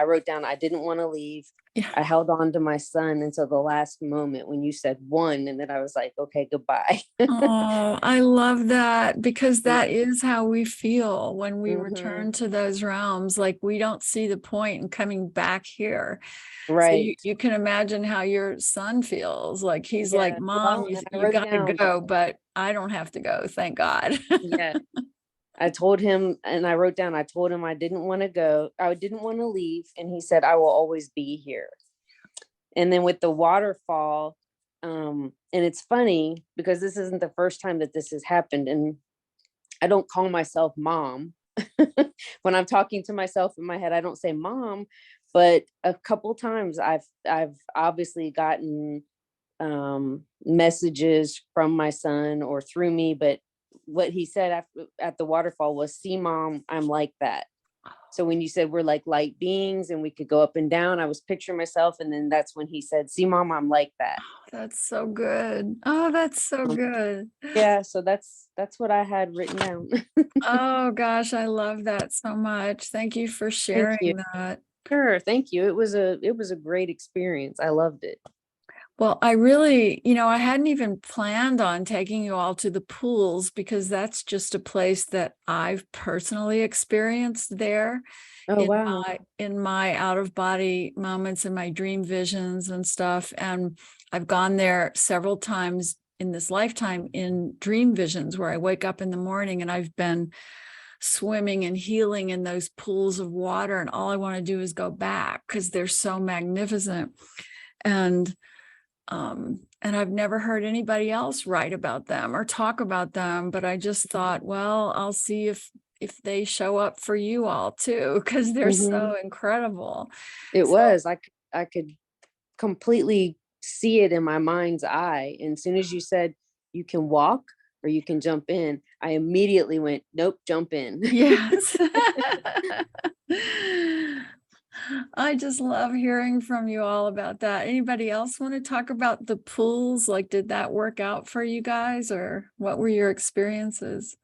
wrote down, I didn't want to leave. Yeah. I held on to my son until the last moment when you said one, and then I was like, okay, goodbye. Oh, I love that because Yeah. that is how we feel when we Hmm. return to those realms. Like we don't see the point in coming back here. So Right. you can imagine how your son feels. Like he's like, Yeah. Mom, Well, and I you wrote gotta down, go, but I don't have to go. Thank God. yeah, I told him, and I wrote down, I told him I didn't want to go. I didn't want to leave. And he said, I will always be here. And then with the waterfall, and it's funny because this isn't the first time that this has happened. And I don't call myself mom. When I'm talking to myself in my head, I don't say mom, but a couple times I've obviously gotten messages from my son or through me, but what he said at the waterfall was, see mom, I'm like that. So when you said we're like light beings and we could go up and down, I was picturing myself, and then that's when he said, see mom, I'm like that. That's so good. Oh, that's so um, good. yeah, so that's what I had written down. Oh gosh, I love that so much. Thank you for Thank you. sharing that. Sure, thank you. It was a great experience. I loved it. Well, I really, I hadn't even planned on taking you all to the pools because that's just a place that I've personally experienced there Oh wow. in my out of body moments and my dream visions and stuff. And I've gone there several times in this lifetime in dream visions where I wake up in the morning and I've been swimming and healing in those pools of water, and all I want to do is go back because they're so magnificent. And and I've never heard anybody else write about them or talk about them, but I just thought, well, I'll see if they show up for you all too, because they're Hmm. so incredible. It So was. I could completely see it in my mind's eye. And as soon as you said you can walk or you can jump in, I immediately went, nope, jump in. yes. I just love hearing from you all about that. Anybody else want to talk about the pools? Like, did that work out for you guys, or what were your experiences?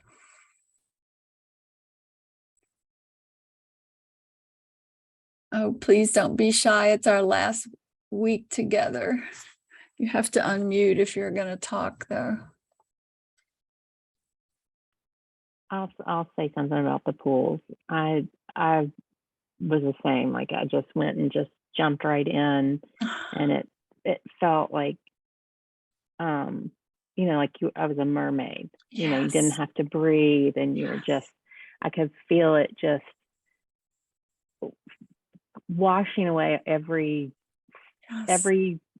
Oh, please don't be shy. It's our last week together. You have to unmute if you're going to talk, though. I'll say something about the pools. I was the same. Like I just went and just jumped right in, and it felt like, like I was a mermaid. You didn't Yes. have to breathe, and you were just, I could feel it just washing away every Yes.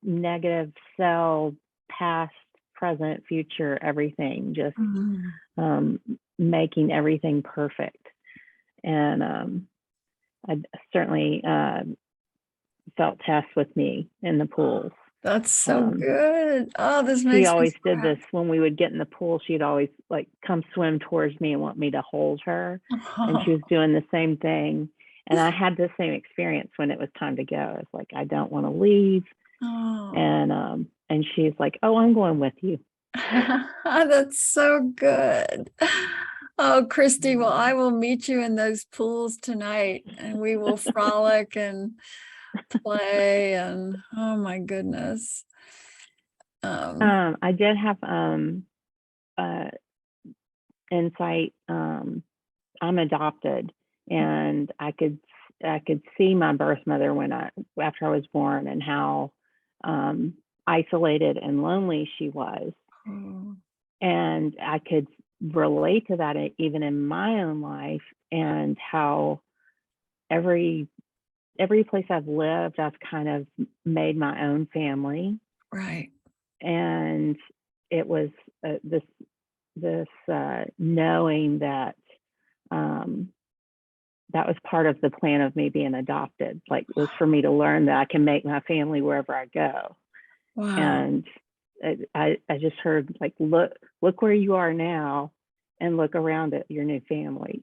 negative cell, past, present, future, everything, just Mm. making everything perfect. And I certainly felt Tess with me in the pools. That's so Um, good. Oh, this she makes me always so did this happy. when we would get in the pool. She'd always like come swim towards me and want me to hold her. And she was doing the same thing. And I had the same experience when it was time to go. It's like, I don't want to leave. Oh, And she's like, oh, I'm going with you. that's so good. Oh, Christy, well, I will meet you in those pools tonight and we will frolic and play and oh my goodness. I did have insight. I'm adopted, and I could see my birth mother after I was born, and how isolated and lonely she was. Oh, And I could relate to that even in my own life, and how every place I've lived, I've kind of made my own family. right. And it was this knowing that that was part of the plan of me being adopted, like was for me to learn that I can make my family wherever I go. Wow. And I just heard, like, look where you are now and look around at your new family.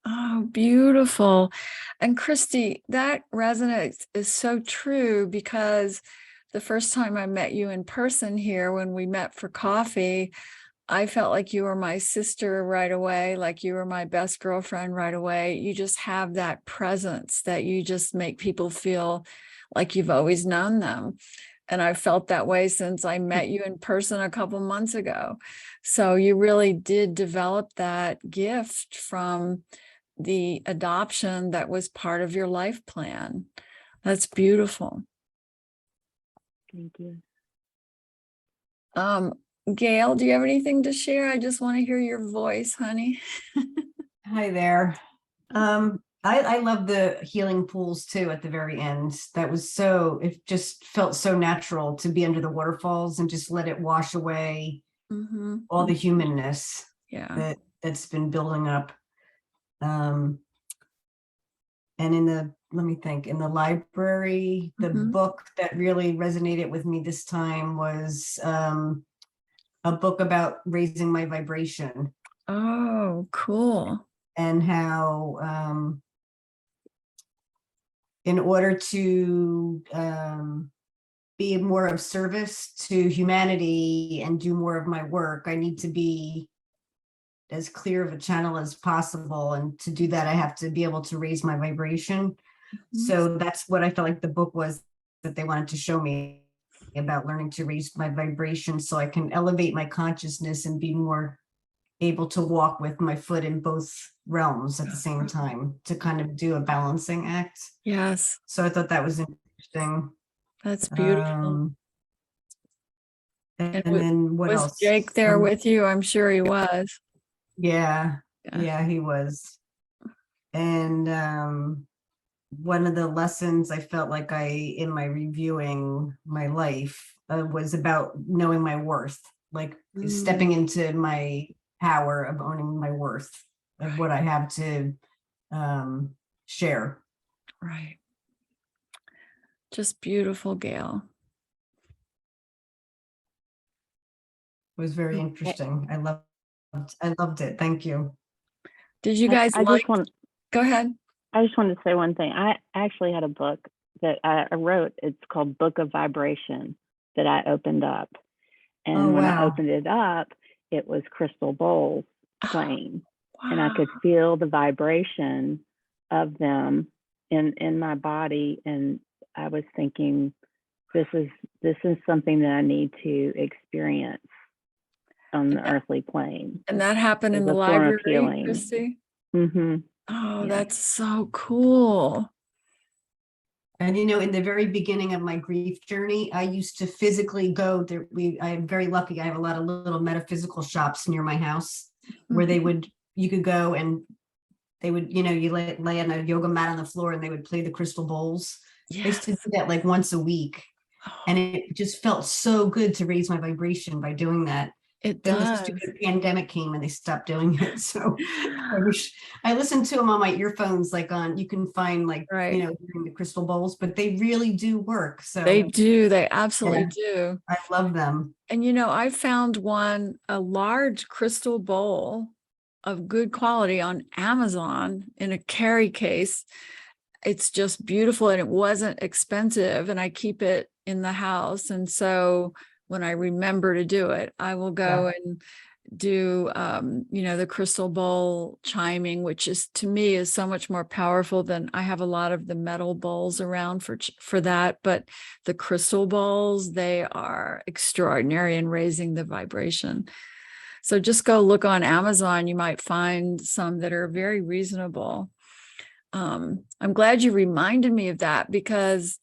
Oh, beautiful. And Christy, that resonates is so true because the first time I met you in person here, when we met for coffee, I felt like you were my sister right away, like you were my best girlfriend right away. You just have that presence that you just make people feel like you've always known them. And I felt that way since I met you in person a couple months ago. So you really did develop that gift from the adoption that was part of your life plan. That's beautiful. Thank you. Gail, do you have anything to share? I just want to hear your voice, honey. Hi there. I love the healing pools too at the very end. That was it just felt so natural to be under the waterfalls and just let it wash away all the humanness that's been building up. And let me think, in the library, the book that really resonated with me this time was a book about raising my vibration. Oh, cool. And how in order to be more of service to humanity and do more of my work, I need to be as clear of a channel as possible. And to do that, I have to be able to raise my vibration. So that's what I felt like the book was, that they wanted to show me, about learning to raise my vibration so I can elevate my consciousness and be more able to walk with my foot in both realms at the same time, to kind of do a balancing act. Yes. So I thought that was interesting. That's beautiful. And then what was else? Jake there with you? I'm sure he was. Yeah, he was. And one of the lessons I felt like in my reviewing my life was about knowing my worth, like stepping into my power of owning my worth, of what I have to share. Right. Just beautiful, Gail. It was very interesting. I loved it. Thank you. Did you guys go ahead? I just wanted to say one thing. I actually had a book that I wrote. It's called Book of Vibration, that I opened up. And when I opened it up, it was crystal bowls playing. Wow. And I could feel the vibration of them in my body. And I was thinking, this is something that I need to experience. on the earthly plane. And that happened in There's the a form of library, healing. Christy? Mm-hmm. Oh, Yeah. that's so cool. And in the very beginning of my grief journey, I used to physically go there. I'm very lucky. I have a lot of little metaphysical shops near my house where you could go and they would, you lay on a yoga mat on the floor and they would play the crystal bowls. I used to Yes. do that like once a week. And it just felt so good to raise my vibration by doing that. It Then the does. stupid pandemic came and they stopped doing it. So I listened to them on my earphones, like you can find Right. hearing the crystal bowls, but they really do work. So They do. They absolutely Yeah. do. I love them. And I found a large crystal bowl of good quality on Amazon in a carry case. It's just beautiful and it wasn't expensive, and I keep it in the house. And so when I remember to do it, I will go and do the crystal bowl chiming, which is, to me, is so much more powerful than I have a lot of the metal bowls around for that. But the crystal bowls, they are extraordinary in raising the vibration. So just go look on Amazon. You might find some that are very reasonable. I'm glad you reminded me of that, because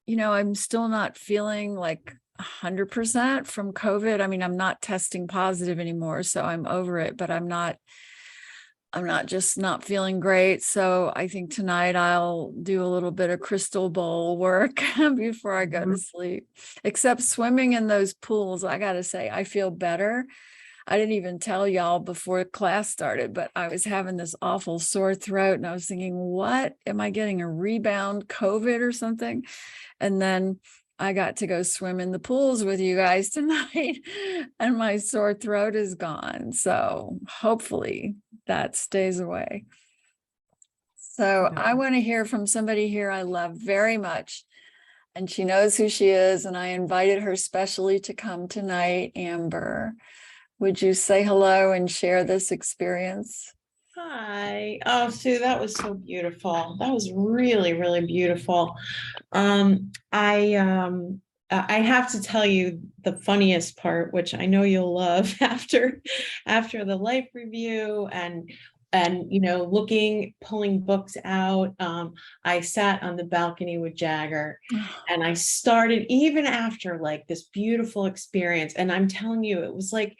I'm still not feeling like 100% from COVID. I mean, I'm not testing positive anymore, so I'm over it, but I'm not just not feeling great. So I think tonight I'll do a little bit of crystal bowl work before I go to sleep. Except swimming in those pools, I gotta say, I feel better. I didn't even tell y'all before class started, but I was having this awful sore throat and I was thinking, what, am I getting a rebound COVID or something? And then I got to go swim in the pools with you guys tonight and my sore throat is gone. So hopefully that stays away. So I want to hear from somebody here I love very much, and she knows who she is, and I invited her specially to come tonight. Amber, would you say hello and share this experience? Hi. Oh, Sue, that was so beautiful. That was really, really beautiful. I have to tell you the funniest part, which I know you'll love after the life review and pulling books out. I sat on the balcony with Jagger and I started, even after like this beautiful experience, and I'm telling you, it was like,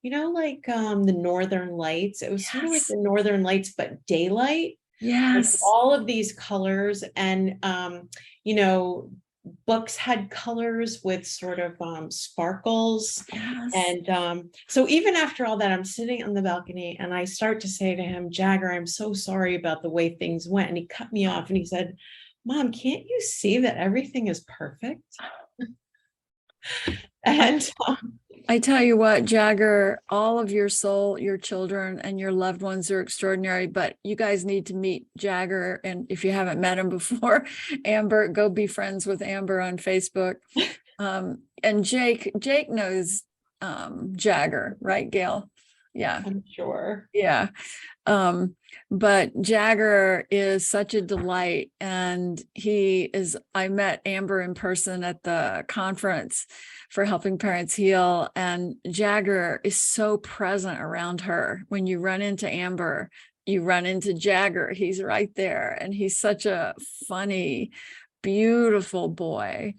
the Northern Lights. It was sort of like the Northern Lights, but daylight. Yes. With all of these colors, and books had colors with sort of sparkles. Yes. And so even after all that, I'm sitting on the balcony and I start to say to him, Jagger, I'm so sorry about the way things went. And he cut me off and he said, Mom, can't you see that everything is perfect? And I tell you what, Jagger, all of your soul, your children and your loved ones are extraordinary, but you guys need to meet Jagger. And if you haven't met him before, Amber, go be friends with Amber on Facebook. And Jake knows Jagger, right, Gail? Yeah. I'm sure. Yeah. But Jagger is such a delight, and I met Amber in person at the conference for Helping Parents Heal, and Jagger is so present around her. When you run into Amber, you run into Jagger. He's right there, and he's such a funny, beautiful boy.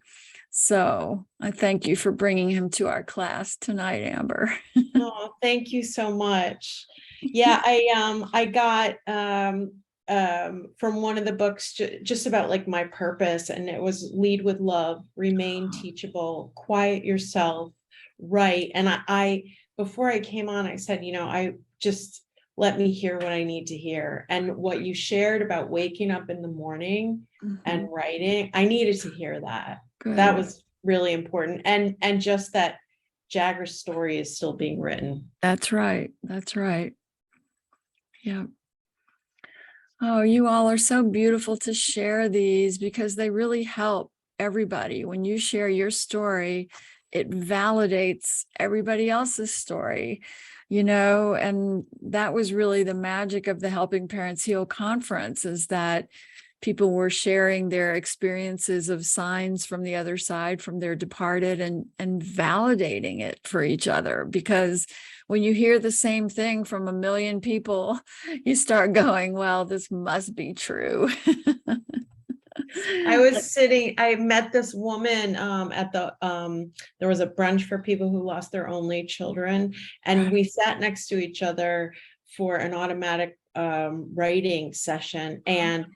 So I thank you for bringing him to our class tonight, Amber. Oh, thank you so much. Yeah, I got from one of the books just about like my purpose, and it was lead with love, remain teachable, quiet yourself, write. And I before I came on, I said, I just let me hear what I need to hear. And what you shared about waking up in the morning and writing, I needed to hear that. Good. That was really important. And just that Jagger's story is still being written. That's right. That's right. Yeah. Oh, you all are so beautiful to share these, because they really help everybody. When you share your story, it validates everybody else's story, and that was really the magic of the Helping Parents Heal conference, is that people were sharing their experiences of signs from the other side, from their departed, and validating it for each other. Because when you hear the same thing from a million people, you start going, well, this must be true. I met this woman at the there was a brunch for people who lost their only children, and we sat next to each other for an automatic writing session. And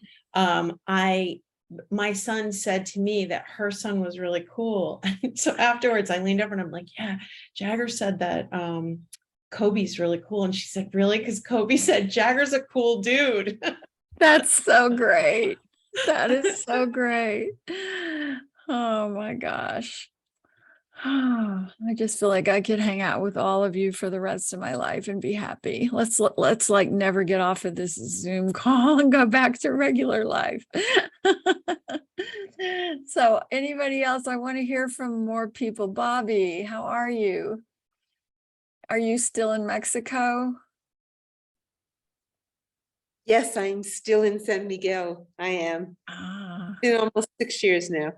my son said to me that her son was really cool. So afterwards I leaned over and I'm like, yeah, Jagger said that Kobe's really cool. And she said, really? Because Kobe said Jagger's a cool dude. That's so great. That is so great. Oh my gosh. I just feel like I could hang out with all of you for the rest of my life and be happy. Let's like never get off of this Zoom call and go back to regular life. So anybody else? I want to hear from more people. Bobby, how are you? Are you still in Mexico? Yes, I'm still in San Miguel. I am. Been almost 6 years now.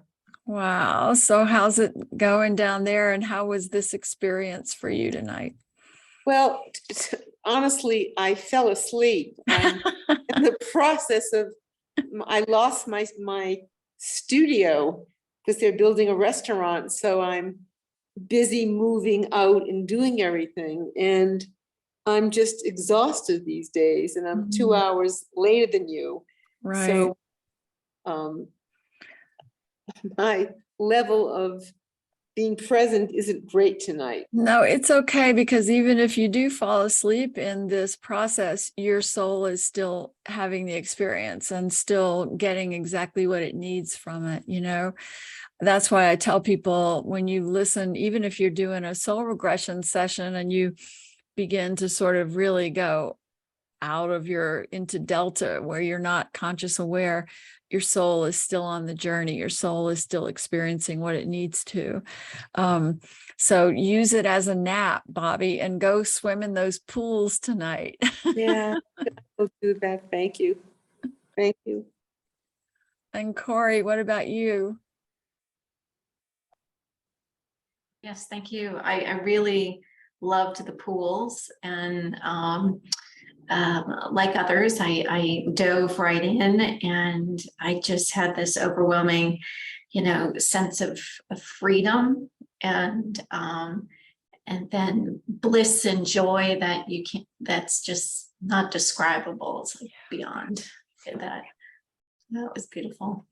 Wow. So how's it going down there, and how was this experience for you tonight? Well, honestly, I fell asleep. I'm in the process of, I lost my studio because they're building a restaurant. So I'm busy moving out and doing everything. And I'm just exhausted these days, and I'm 2 hours later than you. Right. So my level of being present isn't great tonight. No, it's okay, because even if you do fall asleep in this process, your soul is still having the experience and still getting exactly what it needs from it. You know, that's why I tell people, when you listen, even if you're doing a soul regression session and you begin to sort of really go out of into delta, where you're not conscious aware, your soul is still on the journey. Your soul is still experiencing what it needs to. So use it as a nap, Bobby, and go swim in those pools tonight. Yeah, I'll do that. Thank you. Thank you. And Corey, what about you? Yes, thank you. I really loved the pools, and like others, I dove right in, and I just had this overwhelming, sense of freedom, and then bliss and joy that you can't, that's just not describable. It's like beyond that. That was beautiful.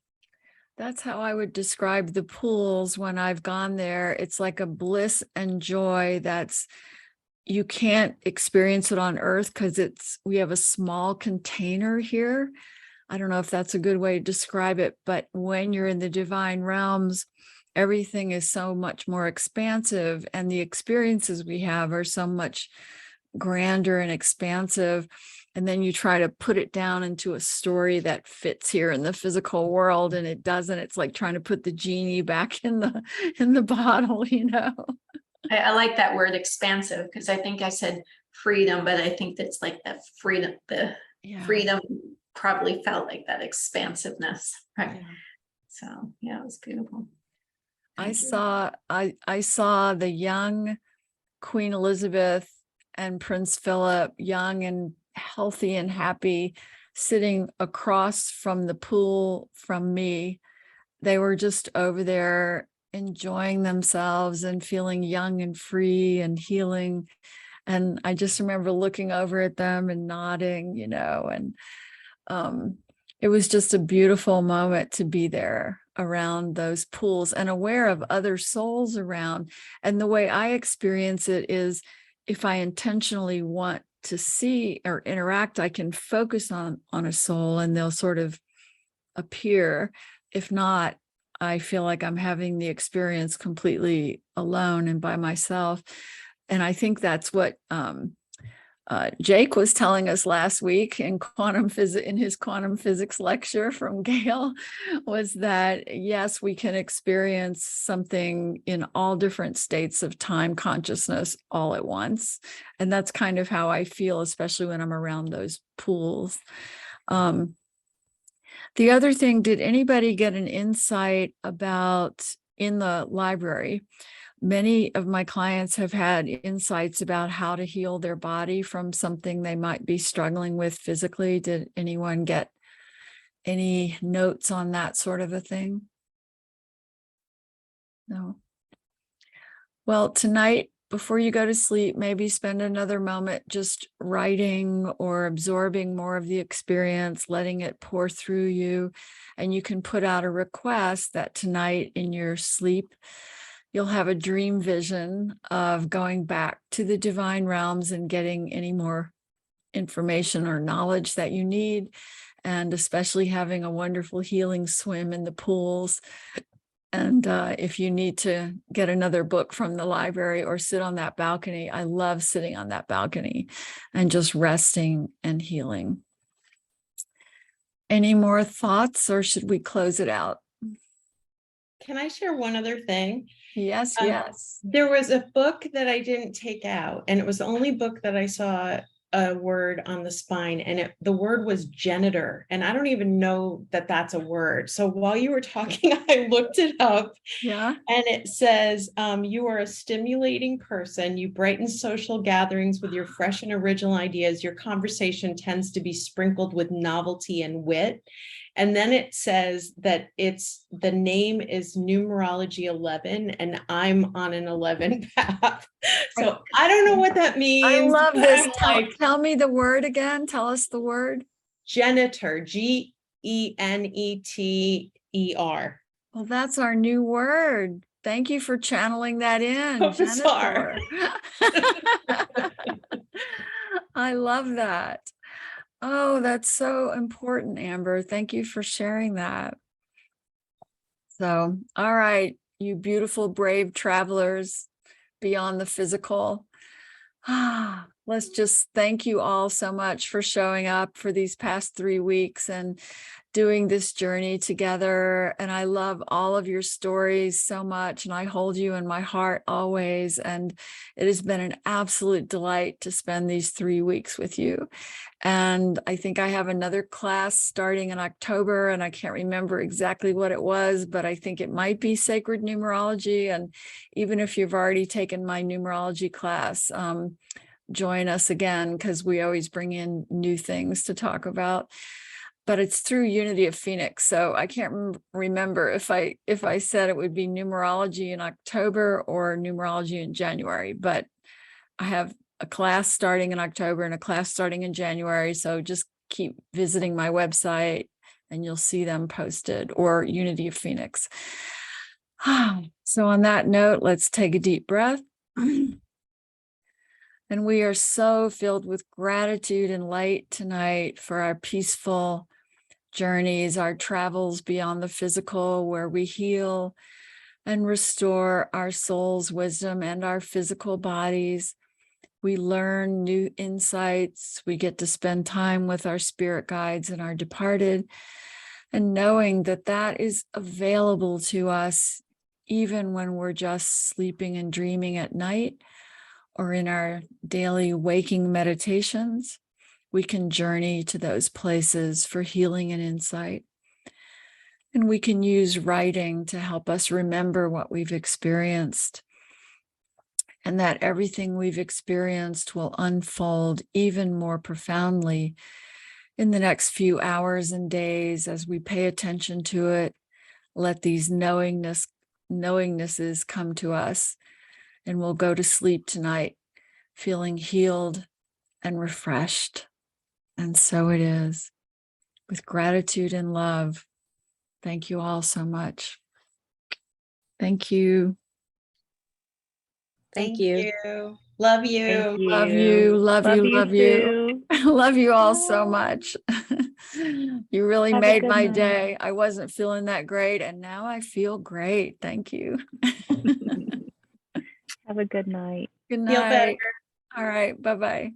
That's how I would describe the pools when I've gone there. It's like a bliss and joy you can't experience it on Earth, because we have a small container here. I don't know if that's a good way to describe it, but when you're in the divine realms, everything is so much more expansive, and the experiences we have are so much grander and expansive. And then you try to put it down into a story that fits here in the physical world, and it doesn't. It's like trying to put the genie back in the bottle, I like that word expansive, because I think I said freedom, but I think that's like that freedom, freedom probably felt like that expansiveness, right? Yeah. So yeah, it was beautiful. I saw the young Queen Elizabeth and Prince Philip, young and healthy and happy, sitting across from the pool from me. They were just over there enjoying themselves and feeling young and free and healing. And I just remember looking over at them and nodding, and it was just a beautiful moment to be there around those pools and aware of other souls around. And the way I experience it is, if I intentionally want to see or interact, I can focus on a soul and they'll sort of appear. If not, I feel like I'm having the experience completely alone and by myself. And I think that's what Jake was telling us last week in his quantum physics lecture from Gale, was that yes, we can experience something in all different states of time consciousness all at once. And that's kind of how I feel, especially when I'm around those pools. The other thing, did anybody get an insight about in the library? Many of my clients have had insights about how to heal their body from something they might be struggling with physically. Did anyone get any notes on that sort of a thing? No. Well, tonight, before you go to sleep, maybe spend another moment just writing or absorbing more of the experience, letting it pour through you. And you can put out a request that tonight in your sleep, you'll have a dream vision of going back to the divine realms and getting any more information or knowledge that you need, and especially having a wonderful healing swim in the pools. And if you need to get another book from the library or sit on that balcony, I love sitting on that balcony and just resting and healing. Any more thoughts, or should we close it out? Can I share one other thing? Yes, yes. There was a book that I didn't take out, and it was the only book that I saw a word on the spine, and the word was janitor, and I don't even know that that's a word. So while you were talking, I looked it up. Yeah. And it says, you are a stimulating person. You brighten social gatherings with your fresh and original ideas. Your conversation tends to be sprinkled with novelty and wit. And then it says that the name is numerology 11, and I'm on an 11 path. So I don't know what that means. I love but this. I'm Tell me the word again. Tell us the word. janitor, Geneter. Well, that's our new word. Thank you for channeling that in. So bizarre. Janitor. I love that. Oh, that's so important, Amber. Thank you for sharing that. So, all right, you beautiful, brave travelers beyond the physical. Let's just thank you all so much for showing up for these past 3 weeks and doing this journey together. And I love all of your stories so much, and I hold you in my heart always. And it has been an absolute delight to spend these 3 weeks with you. And I think I have another class starting in October, and I can't remember exactly what it was, but I think it might be sacred numerology. And even if you've already taken my numerology class, join us again, because we always bring in new things to talk about. But it's through Unity of Phoenix. So I can't remember if I said it would be numerology in October or numerology in January, but I have a class starting in October and a class starting in January. So just keep visiting my website and you'll see them posted, or Unity of Phoenix. So on that note, let's take a deep breath. And we are so filled with gratitude and light tonight for our peaceful journeys, our travels beyond the physical, where we heal and restore our soul's wisdom and our physical bodies. We learn new insights. We get to spend time with our spirit guides and our departed, and knowing that that is available to us even when we're just sleeping and dreaming at night, or in our daily waking meditations. We can journey to those places for healing and insight. And we can use writing to help us remember what we've experienced, and that everything we've experienced will unfold even more profoundly in the next few hours and days as we pay attention to it. Let these knowingnesses come to us, and we'll go to sleep tonight feeling healed and refreshed. And so it is. With gratitude and love. Thank you all so much. Thank you. Thank you. Love you. Thank you. Love you. Love you. Love you. too. Love you all so much. You really Have a made good my night. day. I wasn't feeling that great, and now I feel great. Thank you. Have a good night. Good Feel better. night. All right. Bye-bye.